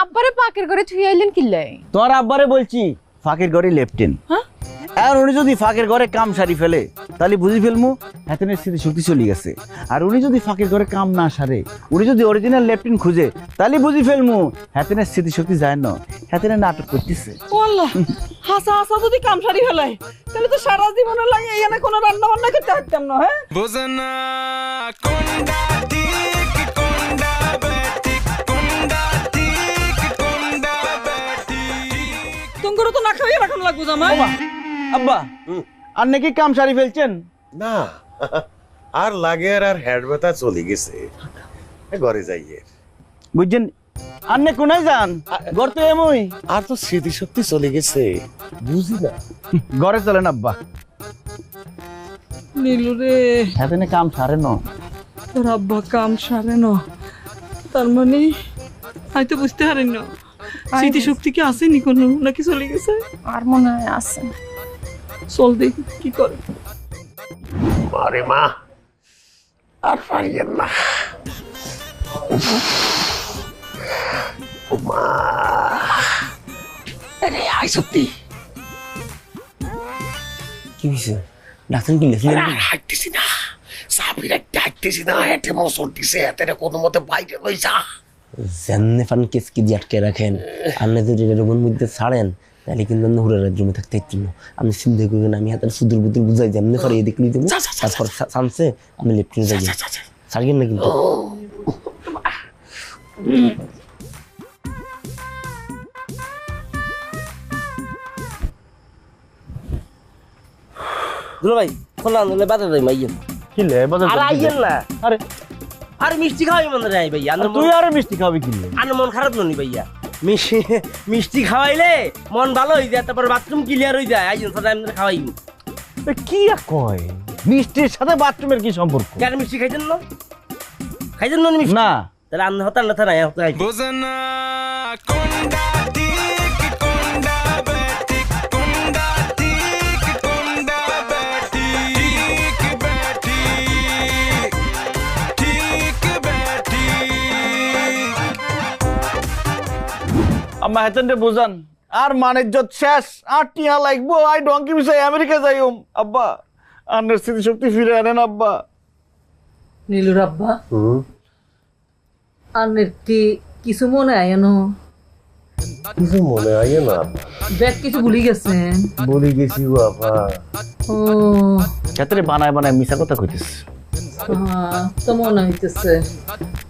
আব্বারে পাকের ঘরে থুই আইলেন কিল্লাই? তোর আব্বারে বলছি ফাঁকের ঘরে লেফটেন। আর উনি যদি ফাঁকের ঘরে কাম সারি ফেলে তাহলে বুঝি ফেলমু হাতেনের স্মৃতিশক্তি চলে গেছে। আর উনি যদি ফাঁকের ঘরে কাম না সারে, উনি যদি অরিজিনাল লেফটেন খুঁজে, তাহলে বুঝি ফেলমু হাতেনের স্মৃতিশক্তি যায় না, হাতেনের নাটক করতেছে। ও আল্লাহ, হাসা হাসা যদি কাম সারি ফেলায় তাহলে তো সারা জীবনে লাগে এখানে কোনো রান্না বান্না করতে পারতাম না। হ্যাঁ, Bozana konda tik konda betik konda tik konda betik. তোমার তো না খাইয়ে রাখানো লাগবো জামাই। আব্বা, আর নাকি কাম সারি ফেলছেন? না আর লাগে আর হেড ব্যথা চলে গেছে। ঘরে যাইয়ে বুঝছেন, আন্নে কোনায় যান? ঘর তো এমই। আর তো স্মৃতিশক্তি চলে গেছে, বুঝি না। ঘরে চলেন আব্বা। নীলু রে, হাতেনে কাম সারে না। তোর আব্বা কাম সারে না, তার মানে আমি তো বুঝতে পারি না স্মৃতিশক্তি কি আসেনি কোনো, নাকি চলে গেছে? আর মনে হয় আছে। চল দেখি কি করে। আরে মা, আর পারিয়েন না। ও মা, আরে আই সত্যি কি হয়েছে? ডাক্তার কি লেখলেন? হাঁটতেছি না, সাবির একটা হাঁটতেছি না, হেঁটে মশর দিছে, হাতে কোনো মতে বাইরে লই যা। জান্নে ফান কেস কি দিয়ে আটকে রাখেন? আপনি যদি রুমের মধ্যে ছাড়েন তাহলে কিন্তু আপনি হুড়ার রুমে থাকতে ইচ্ছিল। আপনি চিন্তা করবেন আমি হাতের সুদূর বুদুর বুঝাই যে আপনি করে এদিক লই দেবো, তারপর চান্সে আমি লেফটিনে যাই। ছাড়বেন না কিন্তু। দুলা ভাই খোলা আনলে বাজার যাই মাইয়েন। কি লে বাজার? আর আইয়েন না। আরে আরে মিষ্টি খাওয়াই মনে রাই ভাইয়া। তুই আরে মিষ্টি খাবি কি লে? আর মন খারাপ ননি ভাইয়া। মিষ্টি খাওয়াইলে মন ভালো হয়ে যায়, তারপর বাথরুম ক্লিয়ার হয়ে যায়। আইয়েন সাথে আমি খাওয়াই। কি আর কয়, মিষ্টির সাথে বাথরুমের কি সম্পর্ক? কেন মিষ্টি খাইছেন না? খাইছেন না মিষ্টি? না, তাহলে আপনি হতান না থানায় হতান। Bozana konda tik konda betik konda tik konda betik betik tik betik. আমার হাতেন বুঝান। আর মানিজ্জত শেষ, আর টিয়া লাগবো। আই ডঙ্কি বিষয় আমেরিকা যাইম। আব্বা, আন্নের স্মৃতিশক্তি ফিরে আনেন আব্বা। নীলুর আব্বা, আর কি কিছু মনে আয় না? কিছু মনে হয় না, ব্যাগ কিছু ভুলে গেছেন? বলে গেছি বাবা। ও হাতের বানায় বানায় মিশা কথা কইতেছ। হ্যাঁ, তো মনে হইতেছে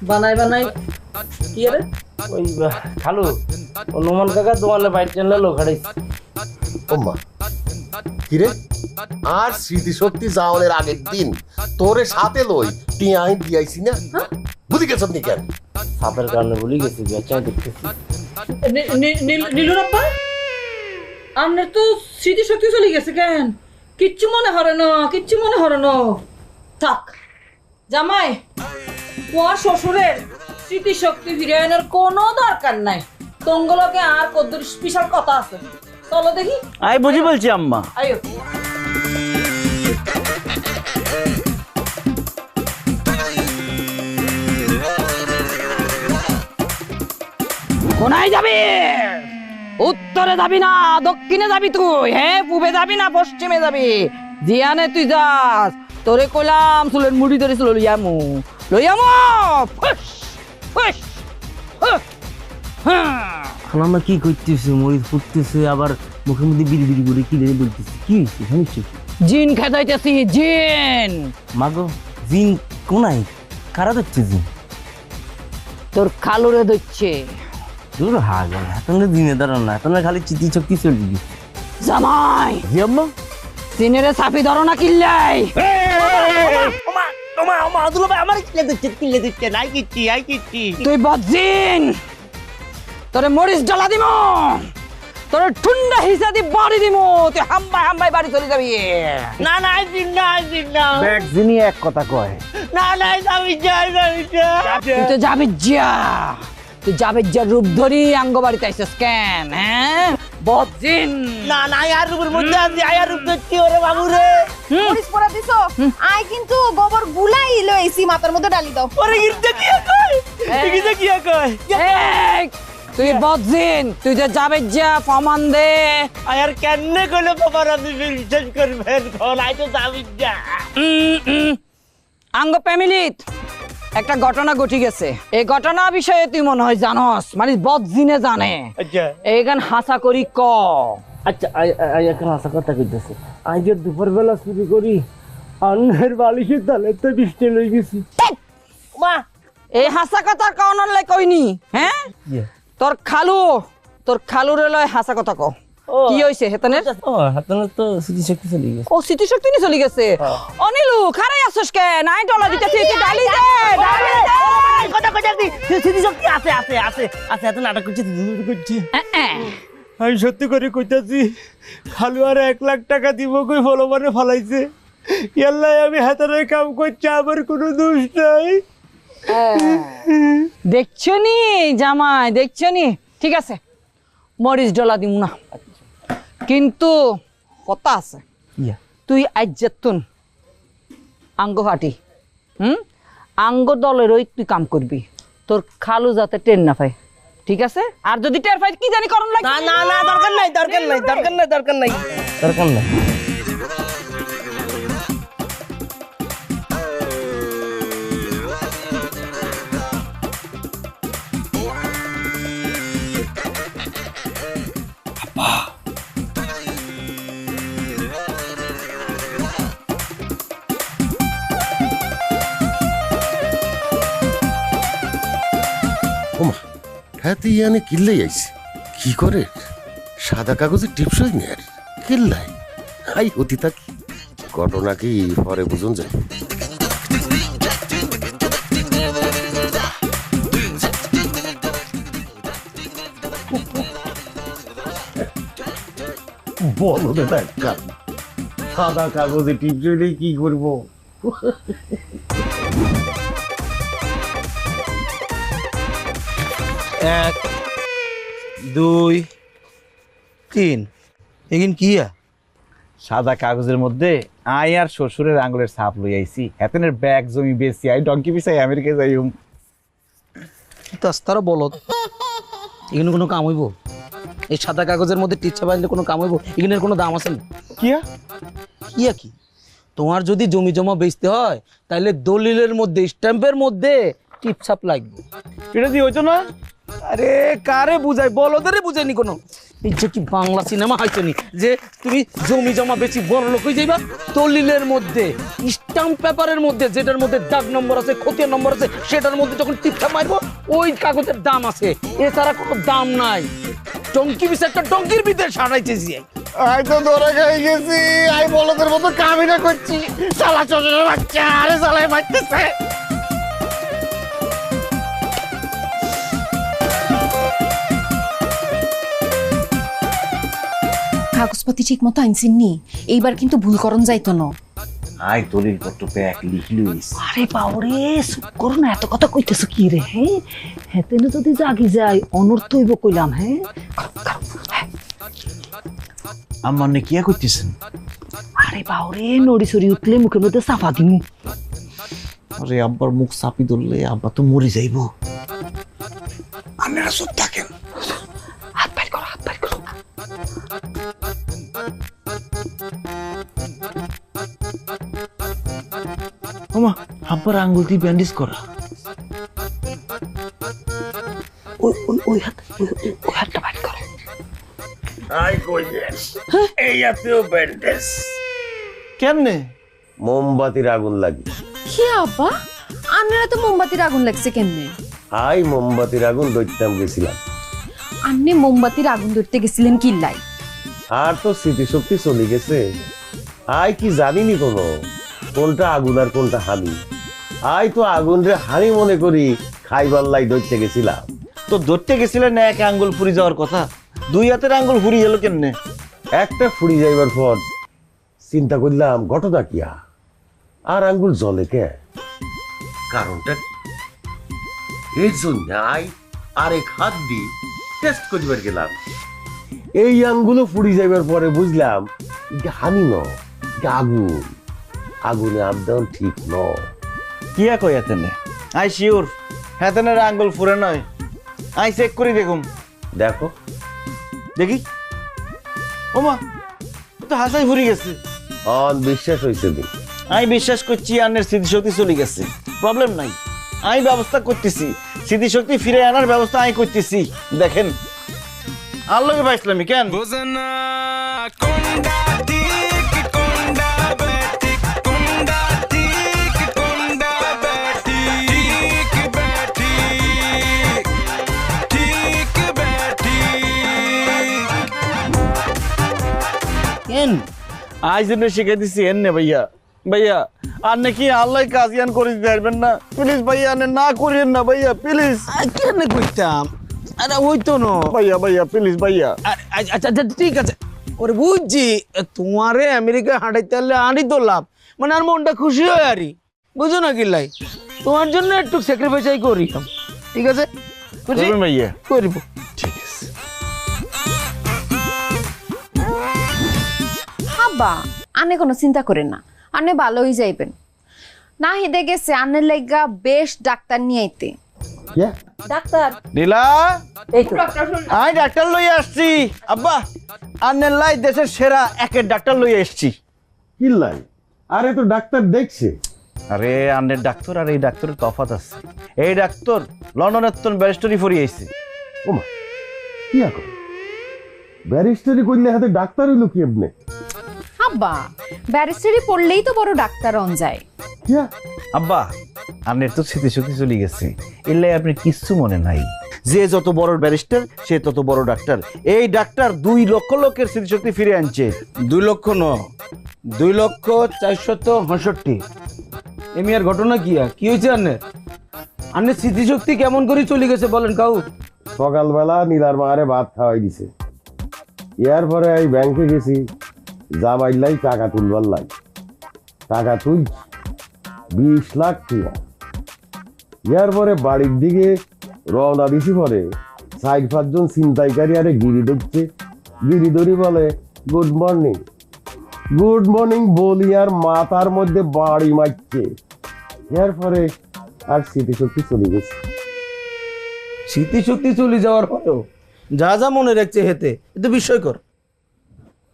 বানাই বানাই। কি রে ওই খালু অনুমান কাকা দোকানে বাইর চলে লোক হারাইছে। ও মা, কিরে আর স্মৃতিশক্তি যাওয়ার আগের দিন তোরে সাথে লই টিয়া আইন দিয়াইছি না, বুঝি গেছ নি কেন? সাপের কারণে ভুলে গেছি, বেচাই দেখতেছি। নীলুর আব্বা, আপনার তো স্মৃতিশক্তি চলে গেছে কেন? কিচ্ছু মনে হরে না, কিচ্ছু মনে হরে না। থাক জামাই, তোমার শ্বশুরের স্মৃতিশক্তি ফিরে আনার কোনো দরকার নাই। তঙ্গলকে আর কদ্দুর স্পেশাল কথা আছে, চলো দেখি। আমি বুঝি বলছি আম্মা। আয়ো। কোনায় যাবি? উত্তরে যাবি না দক্ষিণে যাবি তুই? হ্যাঁ, পূবে যাবি না পশ্চিমে যাবি? জিয়ানে তুই যাস, তোরে কইলাম চুলের মুড়ি ধরে চুল লইয়ামু লইয়ামু। ফুস ফুস খালাম্মা কি করতেছে? মরিচ ফুটতেছে, আবার মুখের মধ্যে বিড়ি বিড়ি করে কি রে বলতেছে? কি হয়েছে? শুনছি জিন খেদাইতেছি, জিন। মাগো, জিন কোনায়? কারা ধরছে জিন? তোর খালুরে ধরছে। দূর হাগল, এখন দিনে দাঁড়ান না, এখন খালি চিতি চক্তি চলে গেছে। জামাই, জি আম্মা? জিনেরে চাপি ধরো না কিল্লাই। তুই বজিন, তোরে মরিচ জ্বালা দিমু, তোরে ঠুন্ডা হিসা দি বাড়ি দিমু, তুই হাম্বাই হাম্বাই বাড়ি চলে যাবি। না না, জিন না, জিন না। ব্যাগ যিনি এক কথা কয়। না না, আমি যাই, আমি যাই। তুই তো যাবি যা, তুই যাবি যা রূপ ধরি আঙ্গ বাড়িতে আইসিস কেন? হ্যাঁ বজিন। না না, আয়ার রূপের মধ্যে আছি, আয়ার রূপ দেখছি ওরে বাবু রে। মরিচ পড়া দিছো? আই কিন্তু গোবর গুলাই লইছি, মাথার মধ্যে ডালি দাও। ওরে গিরতে কি কয়? গিরতে কি কয়? এই, তুই বজিন, তুই যে যাবি যা ফমান দে। আয়ার কেনে কইলে বাবার আপনি বিশ্বাস করবেন? কোন আই তো যাবি যা। আঙ্গ ফ্যামিলিত একটা ঘটনা ঘটি গেছে। এই ঘটনা বিষয়ে তুই মনে হয় জানস, মানে বদজিনে জানে। আচ্ছা এইখান হাসা করি ক। আচ্ছা, আই এখন আশা কথা কইতেছে। আই যে দুপুরবেলা চুরি করি, আন্নের বালিশের তালে তো বৃষ্টি লই গেছি। মা, এই হাসা কথা কওনার লাই কইনি? হ্যাঁ, তোর খালুরে লয় হাসা কথা ক। কি হইছে হেতনের? ও হাতনে তো স্মৃতিশক্তি চলে গেছে। ও স্মৃতিশক্তি নি চলে গেছে। অনিলু খারাই আসছ কেন? নাই ডলা দিতেছি, তুই ডালি দে, ডালি দে। কথা কইতাছি, স্মৃতিশক্তি আছে আছে আছে আছে, এত নাটক করছি, করছি। আমি সত্যি করে কইতাছি, খালু আর 1 লাখ টাকা দিব কই ফলবানে ফালাইছে। ইয়াল্লাই আমি হাতের কাম করছি, আমার কোনো দোষ নাই। দেখছো নি জামাই, দেখছো নি? ঠিক আছে, মরিচ ডলা দিম না, কিন্তু কথা আছে। তুই আজ যেতুন আঙ্গ ফাটি, আঙ্গ দলের ওই তুই কাম করবি, তোর খালু যাতে টের না পায়। ঠিক আছে? আর যদি টের পাই কি জানি করণ লাগে। না না না, দরকার নাই, দরকার নাই, দরকার নাই, দরকার নাই, দরকার নাই। ওমা, হ্যাঁ তুই ইয়ানে কিল্লাই আইছে কি করে? সাদা কাগজে টিপসই নে আর কিল্লাই আই অতি থাকি। ঘটনা কি পরে বুঝুন যায়। বলো দাদা, সাদা কাগজে টিপ চলে কি করবো? 1 2 3 এগিন কিয়া? সাদা কাগজের মধ্যে আই আর শ্বশুরের আঙ্গুলের ছাপ লই আইছি। হেতেনের ব্যাগ জমি বেশি আই ডঙ্কি পিছাই আমেরিকা যাইম। তাস্তারা বলত এখানে কোনো কাম হইব? এই সাদা কাগজের মধ্যে টিচ্ছা বাঁধলে কোনো কাম হইব? এখানের কোনো দাম আছে না? কিয়া কিয়া কি? তোমার যদি জমি জমা বেচতে হয় তাহলে দলিলের মধ্যে, স্ট্যাম্পের মধ্যে টিপছাপ লাগবে। এটা দিয়ে হইতো না? আরে কারে বুঝাই, বলদেরে বুঝাইনি কোনো। এই যে কি বাংলা সিনেমা হয়তো নি যে তুমি জমি জমা বেশি বড় লোক হয়ে যাইবা? দলিলের মধ্যে, স্ট্যাম্প পেপারের মধ্যে, যেটার মধ্যে দাগ নম্বর আছে, খতিয়ান নম্বর আছে, সেটার মধ্যে যখন টিপছাপ মারবো ওই কাগজের দাম আছে, এছাড়া কোনো দাম নাই। টঙ্কি বিছে একটা টঙ্কির ভিতরে সারাইতেছি। আই তো ধরে খাই গেছি, আই বলদের মতো কামিনা করছি। শালা চোরের বাচ্চা, আরে শালাই মারতেছে। কাগজপাতি ঠিক মতো আনছেন নি? এইবার কিন্তু ভুল করণ যাইতো না। আই দলিল পত্র ব্যাগ লিখলুইস। আরে বাবরে চুপ করো না, এত কথা কইতেছো কি রে? হ্যাঁ হেতেনে যদি জাগি যায় অনর্থ হইব কইলাম। হ্যাঁ আমার নে কিয়া করতেছেন? আরে বাবরে নড়ি সরি উঠলে মুখের মধ্যে চাপা দিমু। আরে আব্বার মুখ চাপি ধরলে আব্বা তো মরে যাইব। আপনারা চুপ থাকেন। হাত বাইর করো, হাত বাইর করো। ওমা আব্বার আঙ্গুল দিয়ে ব্যান্ডেজ করা। ওই হাতটা বাইর করো। আই কইলেন এই এতও ব্যান্ডেজ কেমনে? মোমবাতির আগুন লাগি। কি আব্বা, আপনারা তো মোমবাতির আগুন লাগছে কেমনে? আই মোমবাতির আগুন ধরতাম গেছিলাম। আপনি মোমবাতির আগুন ধরতে গেছিলেন কি লাই? আর তো স্মৃতিশক্তি চলে গেছে। আই কি জানিনি কোনো কোনটা আগুন আর কোনটা হানি। আই তো আগুন রে হানি মনে করি খাইবার লাই ধরতে গেছিলাম। তো ধরতে গেছিলেন না এক আঙ্গুল ফুরি যাওয়ার কথা, দুই হাতের আঙ্গুল ফুরি গেল কেমনে? একটা ফুরি যাইবার পর চিন্তা করলাম ঘটনা কিয়া আর আঙ্গুল জ্বলে কে, কারণটা কি? এর জন্য আই আরেক হাত দি টেস্ট করিবার গেলাম। এই আঙ্গুলও ফুরি যাইবার পরে বুঝলাম এটা হানি ন, এটা আগুন। আগুনে আবদান ঠিক ন। কিয়া কই হাতেনে? আই শিওর হাতেনের আঙ্গুল ফুরে নয়। আই চেক করি দেখুন। দেখো দেখি। ওমা তো হাসাই ফুরি গেছে। বিশ্বাস হয়েছে দি। আমি বিশ্বাস করছি আনের স্মৃতিশক্তি চলে গেছে, প্রবলেম নাই। আমি ব্যবস্থা করতেছি, স্মৃতিশক্তি ফিরে আনার ব্যবস্থা আমি করতেছি। দেখেন আল্লাহকে পাইছিলাম কেন বুঝনা কোনটা ঠিক কোনটা ব্যাঠিক কোনটা ঠিক কোনটা ব্যাঠিক ব্যাঠিক ঠিক ব্যাঠিক কেন আজ জন্য শিখে দিছি এনে ভাইয়া। ভাইয়া আর নাকি আল্লাহ কাজিয়ান করে দিতে পারবেন না? প্লিজ ভাইয়া আনে না করিয়েন না ভাইয়া, প্লিজ। কেন করতাম? আরে ওই তো না ভাইয়া ভাইয়া প্লিজ ভাইয়া। আচ্ছা আচ্ছা ঠিক আছে, ওরে বুঝছি। তোমারে আমেরিকা হাঁটাইতে পারলে আরই তো লাভ, মানে আর মনটা খুশি হয় আরই, বুঝো না কি লাই? তোমার জন্য একটু স্যাক্রিফাইস করি। ঠিক আছে বুঝছি করবেন ভাইয়া? করিব। ঠিক আছে। আব্বা আনে কোনো চিন্তা করেন না, আনে ভালোই যাইবেন। না হিদে গেছে আনের লাইগা বেশ ডাক্তার নিয়ে আইতে। ডাক্তার নীলা এই তো আমি ডাক্তার লইয়া আসছি। আব্বা আন্নের লাই দেশের সেরা একের ডাক্তার লইয়া এসছি। কিল্লাই আরে তো ডাক্তার দেখছে। আরে আন্নের ডাক্তার আর এই ডাক্তারের তফাৎ আছে। এই ডাক্তার লন্ডনের তো ব্যারিস্টারি ফরি আইছে। ওমা কি এখন ব্যারিস্টারি করলে হাতে ডাক্তার হইলো কি এমনি? আব্বা ব্যারিস্টারি পড়লেই তো বড় ডাক্তার হন যায়। কিয়া আব্বা আন্নের তো স্মৃতিশক্তি চলে গেছে, এলাই আপনি কিচ্ছু মনে নাই। যে যত বড় ব্যারিস্টার সে তত বড় ডাক্তার। এই ডাক্তার 2 লক্ষ লোকের স্মৃতিশক্তি ফিরে আনছে। 2 লক্ষ ন, 2,465,000। এমি আর ঘটনা কি হয়েছে? আন্নের স্মৃতিশক্তি কেমন করে চলে গেছে বলেন কাউ? সকালবেলা নীলার মারে ভাত খাওয়াই দিছে। ইয়ার পরে এই ব্যাংকে গেছি, জামাইলাই টাকা তুলবার লাই। টাকা তুল 20 লাখ টাকা। ইয়ার পরে বাড়ির দিকে রওনা দিছি। পরে 4-5 জন ছিনতাইকারী আরে গিরি ধরছে। গিরি ধরি বলে গুড মর্নিং, গুড মর্নিং বলি আর মাথার মধ্যে বাড়ি মারছে। ইয়ার পরে আর স্মৃতিশক্তি চলে গেছে। স্মৃতিশক্তি চলে যাওয়ার পরেও যা যা মনে রাখছে হেতে এতে বিস্ময়কর।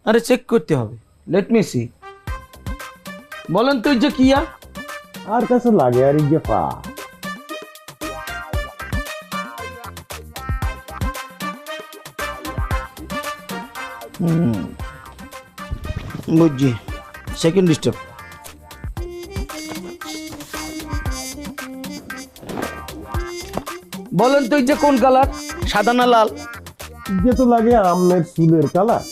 আরে চেক করতে হবে। Let me see. বলেন তুই যে কিয়া আর কাছে লাগে আর ইয়ে পা। বুঝছি। Second step. বলেন তুই যে কোন কালার, সাদা না লাল? যে তো লাগে আমের চুলের কালার।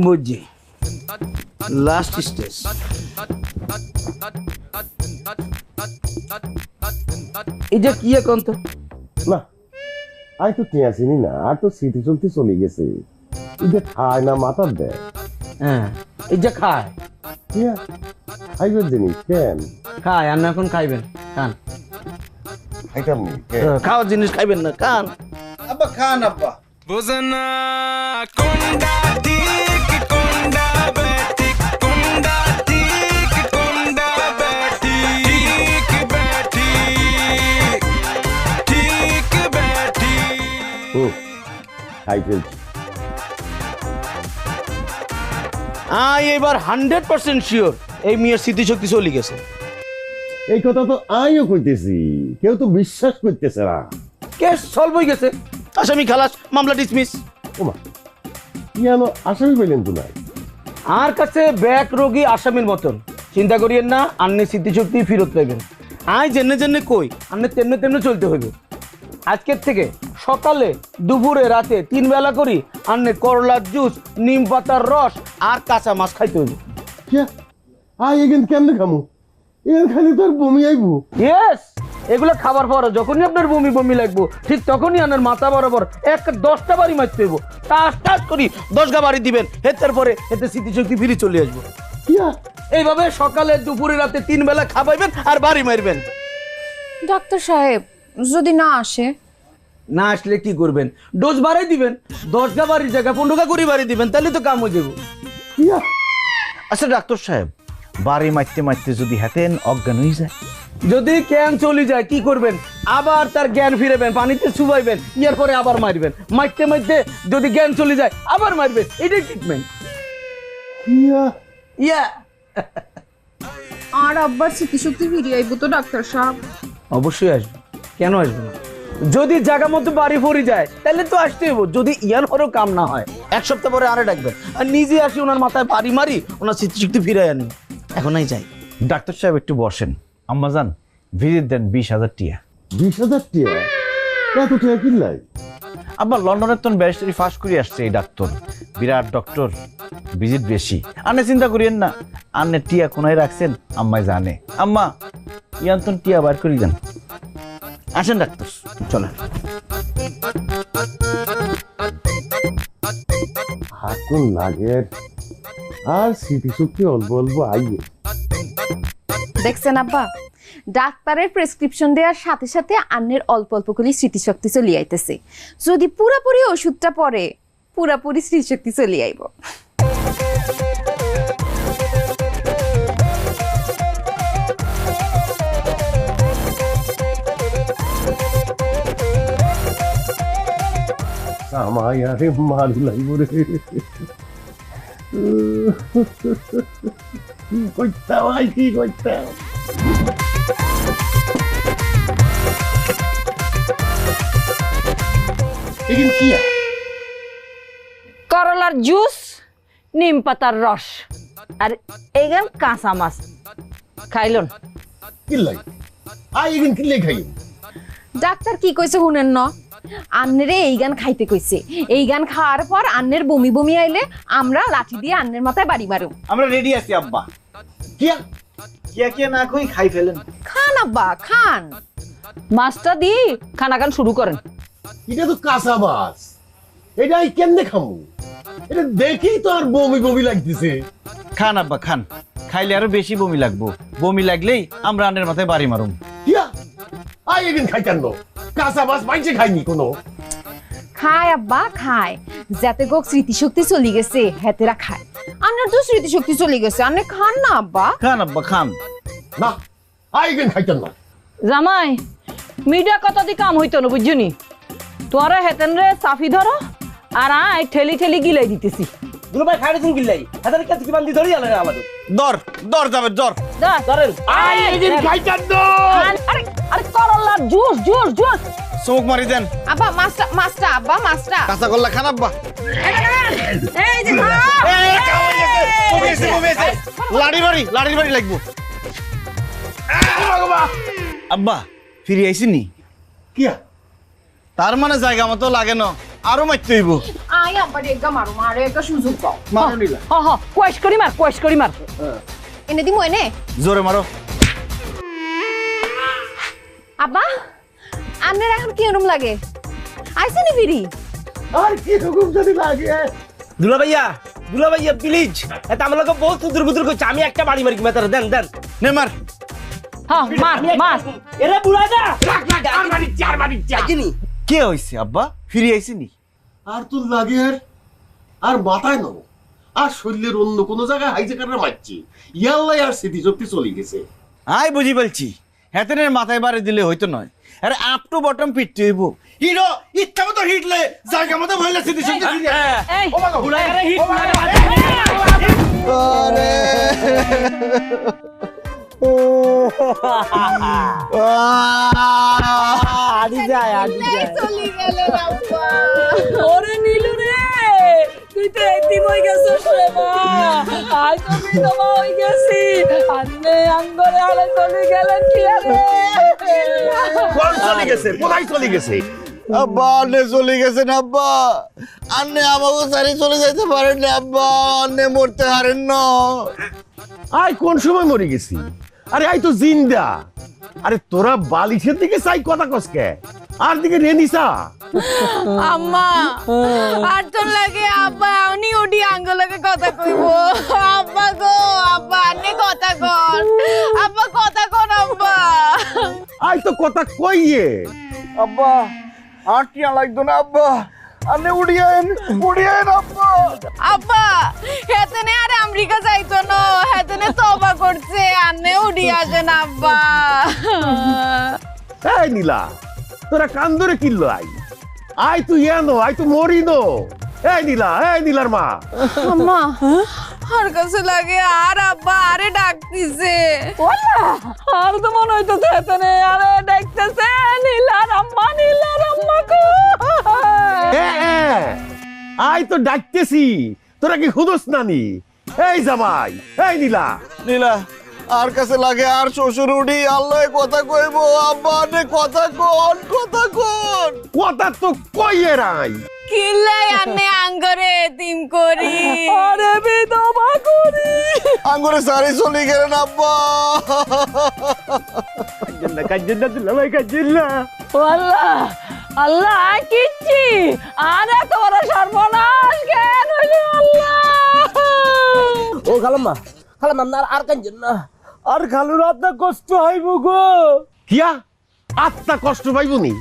বুঝছি। Last stage. এই যে কি এখন তো না আই তো টিয়া চিনি না আর তো স্মৃতি শক্তি চলে গেছে এটা খায় না মাথার দেয় হ্যাঁ এই যে খায় টিয়া খাইবার জিনিস কেন খায় আর না এখন খাইবেন খান খাইতাম নি কেন খাওয়ার জিনিস খাইবেন না খান আব্বা খান আব্বা Bozana konda tik konda batik konda tik konda batik tik batik খাই ফেলছি এবার 100% শিওর এই মেয়ের স্মৃতিশক্তি চলে গেছে। এই কথা তো আমিও কইতেছি কেউ তো বিশ্বাস করতেছে না কেস সলভ হয়ে গেছে, আসামি খালাস, মামলা ডিসমিস। ওমা কেন আসামি পেলেন তো নাই আর কাছে ব্যাক রোগী আসামির মতন চিন্তা করিয়েন না, আন্নে স্মৃতিশক্তি ফেরত পাইবেন। আই জেনে জেনে কই আন্নে তেমনি তেমনি চলতে হইবে। আজকের থেকে সকালে দুপুরে রাতে 3 বেলা করি আন্নে করলার জুস, নিম পাতার রস আর কাঁচা মাছ খাইতে হইবে। কে আই এগেন কেমনে খামু এর খালি তোর বমি আইবো ইয়েস, এগুলো খাবার পরে যখনই আপনার বমি বমি লাগবো ঠিক তখনই আপনার মাথা বরাবর 10টা বাড়ি মারতে হইব। টাস টাস করি 10 গা বাড়ি দিবেন, এর পরে এতে স্মৃতিশক্তি ফিরে চলে আসবো। কিয়া এইভাবে সকালে দুপুরে রাতে 3 বেলা খাবাইবেন আর বাড়ি মারবেন। ডাক্তার সাহেব যদি না আসে? না আসলে কি করবেন? ডোজ বাড়াই দিবেন, 10 গা বাড়ির জায়গা 15 গা করে বাড়ি দিবেন, তাহলে তো কাম হয়ে যাবো। কিয়া আচ্ছা ডাক্তার সাহেব, বাড়ি মারতে মারতে যদি হাতেন অজ্ঞান হয়ে যায়? যদি জ্ঞান চলে যায় কি করবেন? আবার তার জ্ঞান ফিরাবেন, পানিতে চুবাইবেন, ইয়ার পরে আবার মারবেন। মারতে মারতে যদি জ্ঞান চলে যায় আবার মারবেন, এটাই ট্রিটমেন্ট। কিয়া ইয়া আর আব্বার স্মৃতিশক্তি ফিরিয়ে আইব তো ডাক্তার সাহেব? অবশ্যই আসবে, কেন আসবে না? যদি জায়গা মতো বাড়ি পড়ে যায় তাহলে তো আসতে হইব। যদি ইয়ার পরেও কাম না হয় 1 সপ্তাহ পরে আরে ডাকবেন, আর নিজে আসি ওনার মাথায় বাড়ি মারি ওনার স্মৃতিশক্তি ফিরাই আনি। এখনই যাই। ডাক্তার সাহেব একটু বসেন। আম্মাজান ভিজিট দেন 20,000 টিয়া। 20,000 টিয়া এত টিয়া কিনলাই? আবার লন্ডনের তো ব্যারিস্টারি ফাঁস করে আসছে এই ডাক্তার, বিরাট ডক্টর, ভিজিট বেশি। আন্নে চিন্তা করিয়েন না, আন্নে টিয়া কোনায় রাখছেন আম্মাই জানে। আম্মা ইয়ান্তন টিয়া বার করি যান। আসেন ডাক্তার চলেন। হাতুন লাগে আর স্মৃতিশক্তি অল্প অল্প আইয়ে। দেখছেন আব্বা, ডাক্তারের প্রেসক্রিপশন দেওয়ার সাথে সাথে আন্নের অল্প অল্প করে স্মৃতিশক্তি চলে আইতেছে। যদি পুরাপুরি ওষুধটা পরে পুরাপুরি স্মৃতিশক্তি চলে আইব। আমায় আরে মারি লাইব রে কি করতাম ভাই কি করতাম? এগিন কিয়া করলার জুস, নিম পাতার রস আর এইগান কাঁচা মাছ খাইলন। কিল্লাই আই এগিন কিল্লাই খাই? ডাক্তার কি কইছে শুনেন না? আন্নেরে এই গান খাইতে কইছে। এই গান খাওয়ার পর আন্নের বমি বমি আইলে আমরা লাঠি দিয়ে আন্নের মাথায় বাড়ি মারুম। আমরা রেডি আছি আব্বা। কিয়া কিয়া কিয়া না কই খাই ফেলেন। খান আব্বা খান। মাছটা দিয়ে খানা খান শুরু করেন। এটা তো কাঁচা মাছ, এটা আই কেমনে খামু? এটা দেখেই তো আর বমি বমি লাগতেছে। খান আব্বা খান, খাইলে আরো বেশি বমি লাগবো। বমি লাগলেই আমরা আন্নের মাথায় বাড়ি মারুম। কিয়া আই এগিন খাইতাম না, কাঁচা মাছ মাইছে খাইনি কোনো। খায় আব্বা খায়, যাতে গোক স্মৃতিশক্তি চলে গেছে হেতেরা খায়। আন্নার তো স্মৃতিশক্তি চলে গেছে, আন্নে খান না আব্বা। খান আব্বা খান। না আই এগিন খাইতাম না। জামাই মিডিয়া কত দি কাম হইতো না বুঝছনি? তোরা হেতেন রে চাফি ধরো আর আই ঠেলি ঠেলি গিলাই দিতেছি। দুলো ভাই খাইছেন গিল্লাই, হাতের কাছে কি বান্ধি ধরি আলে আমাদের। দর দর যাবে দর। ধরেন। আই এগিন খাইতাম না। আরে আরে করলার জুস জুস জুস। চোখ মারি দেন। আব্বা মাছটা মাছটা আব্বা মাছটা। কাঁচা করলা খান আব্বা। এই যে খা। লাড়ি বাড়ি লাগবো। আব্বা ফিরে আইসি নি? কিয়া তার মানে জায়গা মতো লাগে না, আরো মারতে হইব। আই আব্বা রেগা মারো মারে একটা সুযোগ পাও। মারো নিলা। হ হ কোয়েশ করি মার কোয়েশ করি মার। এনে দিমু এনে। জোরে মারো। আব্বা আপনার এখন কি রকম লাগে আইসেনি ফিরি আর কি রকম যদি লাগে দুলা ভাইয়া প্লিজ এটা আমার লোক বহুত দুদুর বুদুর করছে আমি একটা বাড়ি মারি মেতার দেন নে মার হ্যাঁ মার এরা বুড়া না কে হইছে আব্বা ফিরে আইছিনি আর তোর লাগে আর মাথায় নয় আর শরীরের অন্য কোনো জায়গায় হাইজেকাররা মারছে ইয়াল্লাই আর স্মৃতিশক্তি চলে গেছে। আই বুঝি বলছি হেতেনের মাথায় বাড়ি দিলে হইতো নয় আরে আপ টু বটম পিটতে হইব হিরো ইচ্ছা মতো হিটলে জায়গা মতো ভইলে স্মৃতিশক্তি ফিরে এই বুড়াগারে হিট আরে আদি যায় চলে গেল আব্বা ওরে নীলু রে তুই তো এতিম হয়ে গেছিস রে মা আজ তো বিধবা হয়ে গেছি আন্নে আঙ্গরে আলে চলে গেলেন কি আরে কোন চলে গেছে কোথায় চলে গেছে? আব্বা আন্নে চলে গেছেন আব্বা আন্নে আমাকে সারি চলে যাইতে পারেন না আব্বা আন্নে মরতে হারেন না আই কোন সময় মরে গেছি? আরে আই তো জিন্দা। আরে তোরা বালিশের দিকে চাই কথা কসকে আর দিকে রেনিসা আম্মা আর তো লাগে আব্বা উনি উডি আঙ্গুলকে কথা কইব আব্বা গো আব্বা আনে কথা কর আব্বা কথা কর আব্বা আই তো কথা কইয়ে আব্বা আর কি লাগতো না আব্বা আন্নে উড়িয়েন আব্বা আব্বা হেতেনে আর আমেরিকা যাইতো না হেতেনে তওবা করছে আনে উডি আসেন আব্বা এই নীলা তোরা কান ধরে কিনলো আই তুই এনো আই তো মরি নো এই নীলার মা আম্মা আর কাছে লাগে আর আব্বা আরে ডাকতিছে ওলা আর তো মনে হইতো এতনে আরে দেখতেছে নীলার আম্মা কো আই তো ডাকতেছি তোরা কি খুদস নানি এই জামাই এই নীলা আর কাছে লাগে আর শ্বশুর উড়ি আল্লাহ কথা কইবো আব্বা আন্নে কথা কোন কথা তো কইয়ে রাই কিল্লাই আনে আঙ্গরে তিম করি আরে বিধবা করি আঙ্গুরে সারি চলে গেলেন আব্বা কাজিল্লা দুলা ভাই কাজিল্লা ওলা আল্লাহ কিচ্ছি আরে তোর সর্বনাশ কেন হইলো আল্লাহ ও খালাম্মা আর কাঞ্জন না আর খালুর আপনার কষ্ট হইব গো কিয়া আত্মা কষ্ট পাইবনি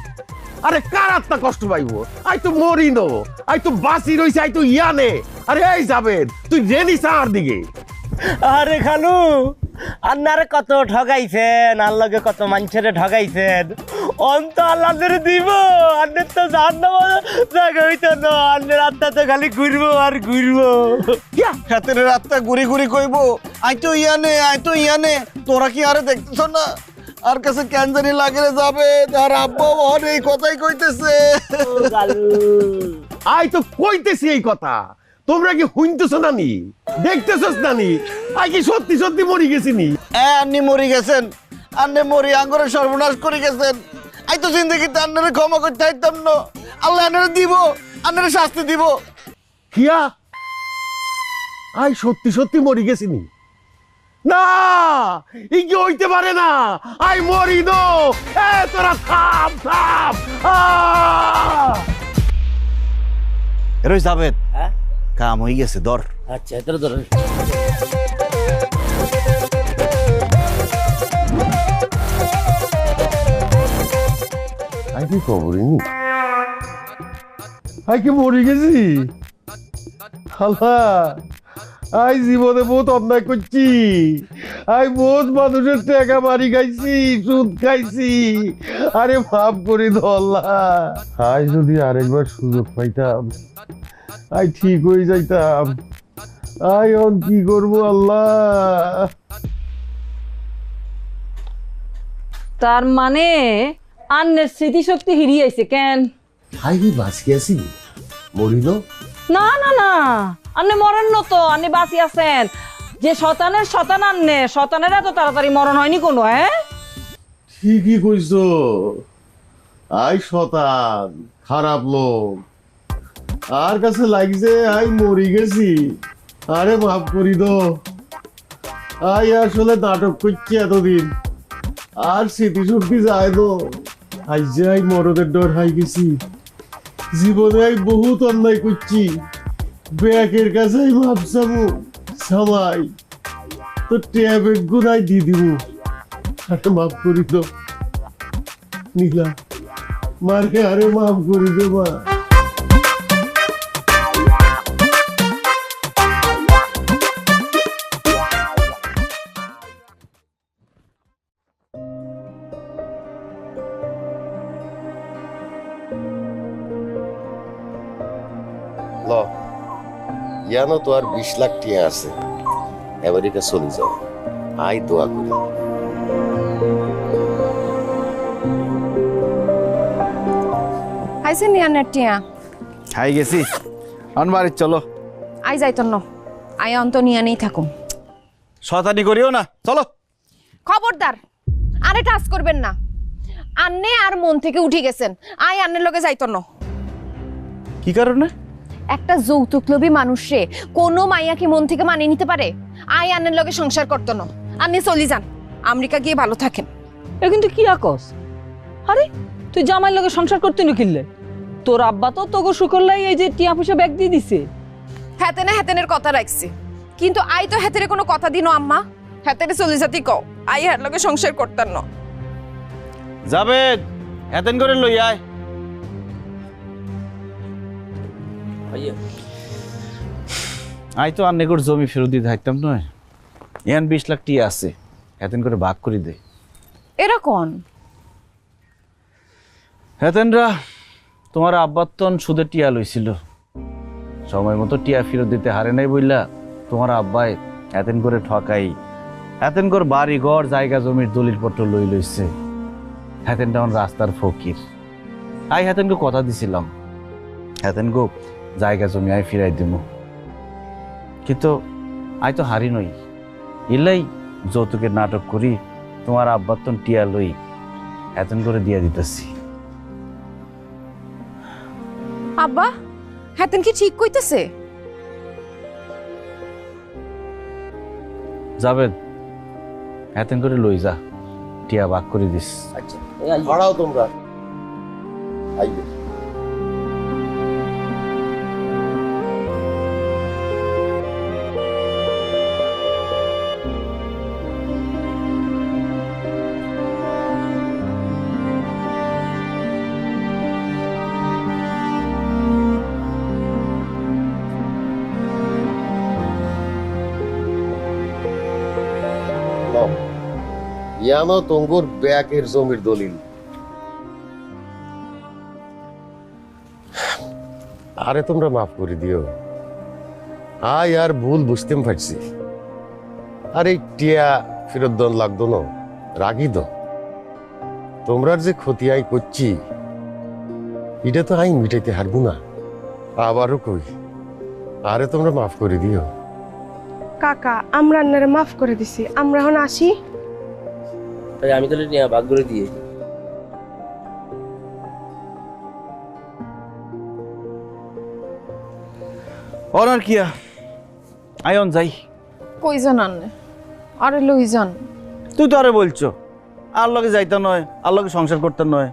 আরে কার আত্মা কষ্ট পাইবো আই তো মরি নো আই তো বাসি রইছে আই তো ইয়ানে আরে এই যাবেন তুই রেনিসা আর দিকে আরে খালু আন্নারে কত ঠগাইছেন আল্লাহকে কত মানুষের ঠগাইছেন অন্ত আল্লাহদের দিব আন্নের তো জাহান্নাম জায়গা হইতো না আন্নের আত্মা তো খালি ঘুরবো আর ঘুরবো কিয়া হাতের রাতটা ঘুরি কইবো আই তো ইয়ানে তোরা কি আরে দেখতেছ না আর কাছে ক্যান্সারি লাগলে যাবে আর আব্বা এই কথাই কইতেছে আই তো কইতেছি এই কথা তোমরা কি শুনতেছ নানি দেখতেছস নানি আই কি সত্যি মরি গেছিনি আন্নি মরি গেছেন আন্নে মরি আঙ্গরে সর্বনাশ করে গেছেন আই তো জিন্দগিতে আন্নারে ক্ষমা করতে চাইতাম না আল্লাহ আন্নারে দিব আন্নারে শাস্তি দিব কিয়া আই সত্যি মরি গেছিনি না ই কি হইতে পারে না আই মরি নো এ তোরা থাম এরই যাবেদ কাম হয়ে গেছে দর আচ্ছা এত ধর আই কি খবরইনি আই কি মরি গেছি আল্লাহ আই জীবনে বহুত অন্যায় করছি আই বহুত মানুষের টাকা মারি খাইছি সুদ খাইছি আরে মাফ করে দাও আল্লাহ আই যদি আরেকবার সুযোগ পাইতাম আই ঠিক হয়ে যাইতাম আই অন কি করবো আল্লাহ তার মানে আন্নের স্মৃতিশক্তি হিরিয়ে আইছে কেন আই কি বাঁচি আছি মরিল না আন্নে মরেন না তো আন্নে বাঁচি আছেন যে শতান আন্নে শতানের এত তাড়াতাড়ি মরণ হয়নি কোনো ঠিকই কইছো আই শতান খারাপ লোক আর কাছে লাগছে আই মরি গেছি আরে মাফ করি দো আই আসলে নাটক করছি এতদিন আর স্মৃতিশক্তি যায় তো আজ যাই মরদের ডর হাই গেছি, জীবনে আমি বহুত অন্যায় করছি, ব্যাকের কাছে ভাবছামু সবাই তো ট্যাবের গুনাই দিয়ে দিব, আরে মাফ করি তো নীলা, মারকে আরে মাফ করি দে মা। জানো তো আর 20 লাখ টিয়া আছে, আমেরিকা চলে যাও, আই দোয়া করি। আইছে নিয়া নেটিয়া খাই গেছি আনবারে চলো। আই যাইতো ন, আই অন্ত নিয়া নেই থাকুম। শয়তানি করিও না, চলো। খবরদার আরে টাচ করবেন না, আন্নে আর মন থেকে উঠে গেছেন, আই আন্নের লগে যাইতো ন। কি কারণে? একটা যৌতুকলোভী মানুষে কোনো মাইয়া কি মন থেকে মানিয়ে নিতে পারে? আই আন্নের লগে সংসার করতো না, আন্নে চলি যান, আমেরিকা গিয়ে ভালো থাকেন। এ কিন্তু কি আকস? আরে তুই জামাইয়ের লগে সংসার করতে নিকিলে, তোর আব্বা তো তোকে শুকরলাই এই যে টিয়া পয়সা ব্যাগ দিয়ে দিছে। হেতেনে হেতেনের কথা রাখছে, কিন্তু আই তো হেতেরে কোনো কথা দিনো আম্মা, হেতেরে চলি যাতি কও, আই হের লগে সংসার করতাম না। যাবে এতেন করে লই আয়। আই তো আর নেগর জমি ফেরত দিয়ে থাকতাম নয়, এন 20 লাখ টিয়া আছে, এতেন করে ভাগ করে দে। এরকম হেতেনরা তোমার আব্বার তন সুদের টিয়া লইছিল, সময় মতো টিয়া ফেরত দিতে হারে নাই বইলা তোমার আব্বাই এতেন করে ঠকাই, এতেন করে বাড়ি ঘর জায়গা জমির দলিল পত্র লই লইছে। হেতেন তখন রাস্তার ফকির, আই হেতেনকে কথা দিছিলাম হেতেন গো জায়গা জমি আই ফিরাই দিব, কিন্তু আই তো হারি নই, ইলাই যৌতুকের নাটক করি তোমার আব্বার তন টিয়া লই হেতেন করে দিয়া দিতেছি। আব্বা হেতেন কি ঠিক কইতেছে? যাবেন হেতেন করে লই যা, টিয়া ভাগ করে দিস। আচ্ছা ভাড়াও তোমরা আইবে। ইয়ানো তঙ্গুর ব্যাকের জমির দলিল। আরে তোমরা মাফ করে দিও, আই আর ভুল বুঝতে পারছি। আরে টিয়া ফেরত দন লাগতো না, রাগি দো, তোমরার যে ক্ষতি আই করছি এটা তো আই মিটাইতে হারবো না, আবারও কই আরে তোমরা মাফ করে দিও। কাকা আমরা আপনারা মাফ করে দিছি, আমরা এখন আসি। আমি তাহলে নিয়ে ভাগ করে দিয়ে অনার কিয়া আয়ন যাই। কই যান আন্নে? আরে লই যান। তুই তো আরে বলছো আর লগে যাইতা নয়, আর লগে সংসার করতে নয়।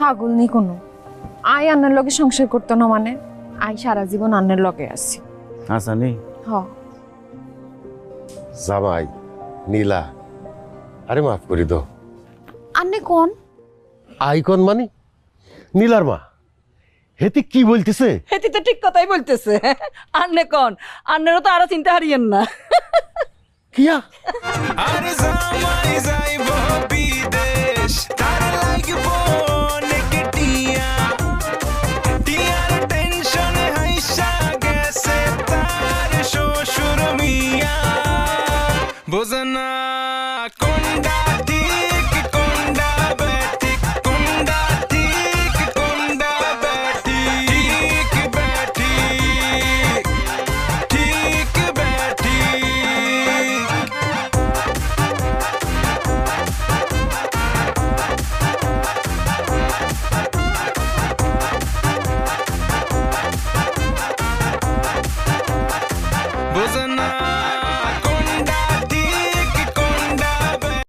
হাগুল নি কোনো, আই আন্নের লগে সংসার করতো না মানে আই সারা জীবন আন্নের লগে আছি। হাসানি হ জামাই নীলা আরে মাফ করে দাও। আন্নে কোন আইকন মানে নীলার মা, হেতি কি বলতেছে? হেতি তো ঠিক কথাই বলতেছে। আন্নে কোন, আন্নেরও তো আরো চিন্তা হারিয়েন না। কিয়া আর জামাই যাইব বিদেশ, তার লাগব অনেক টিয়া, টিয়ার টেনশনে হাইসা গেছে তার শ্বশুর মিয়া, বোঝে না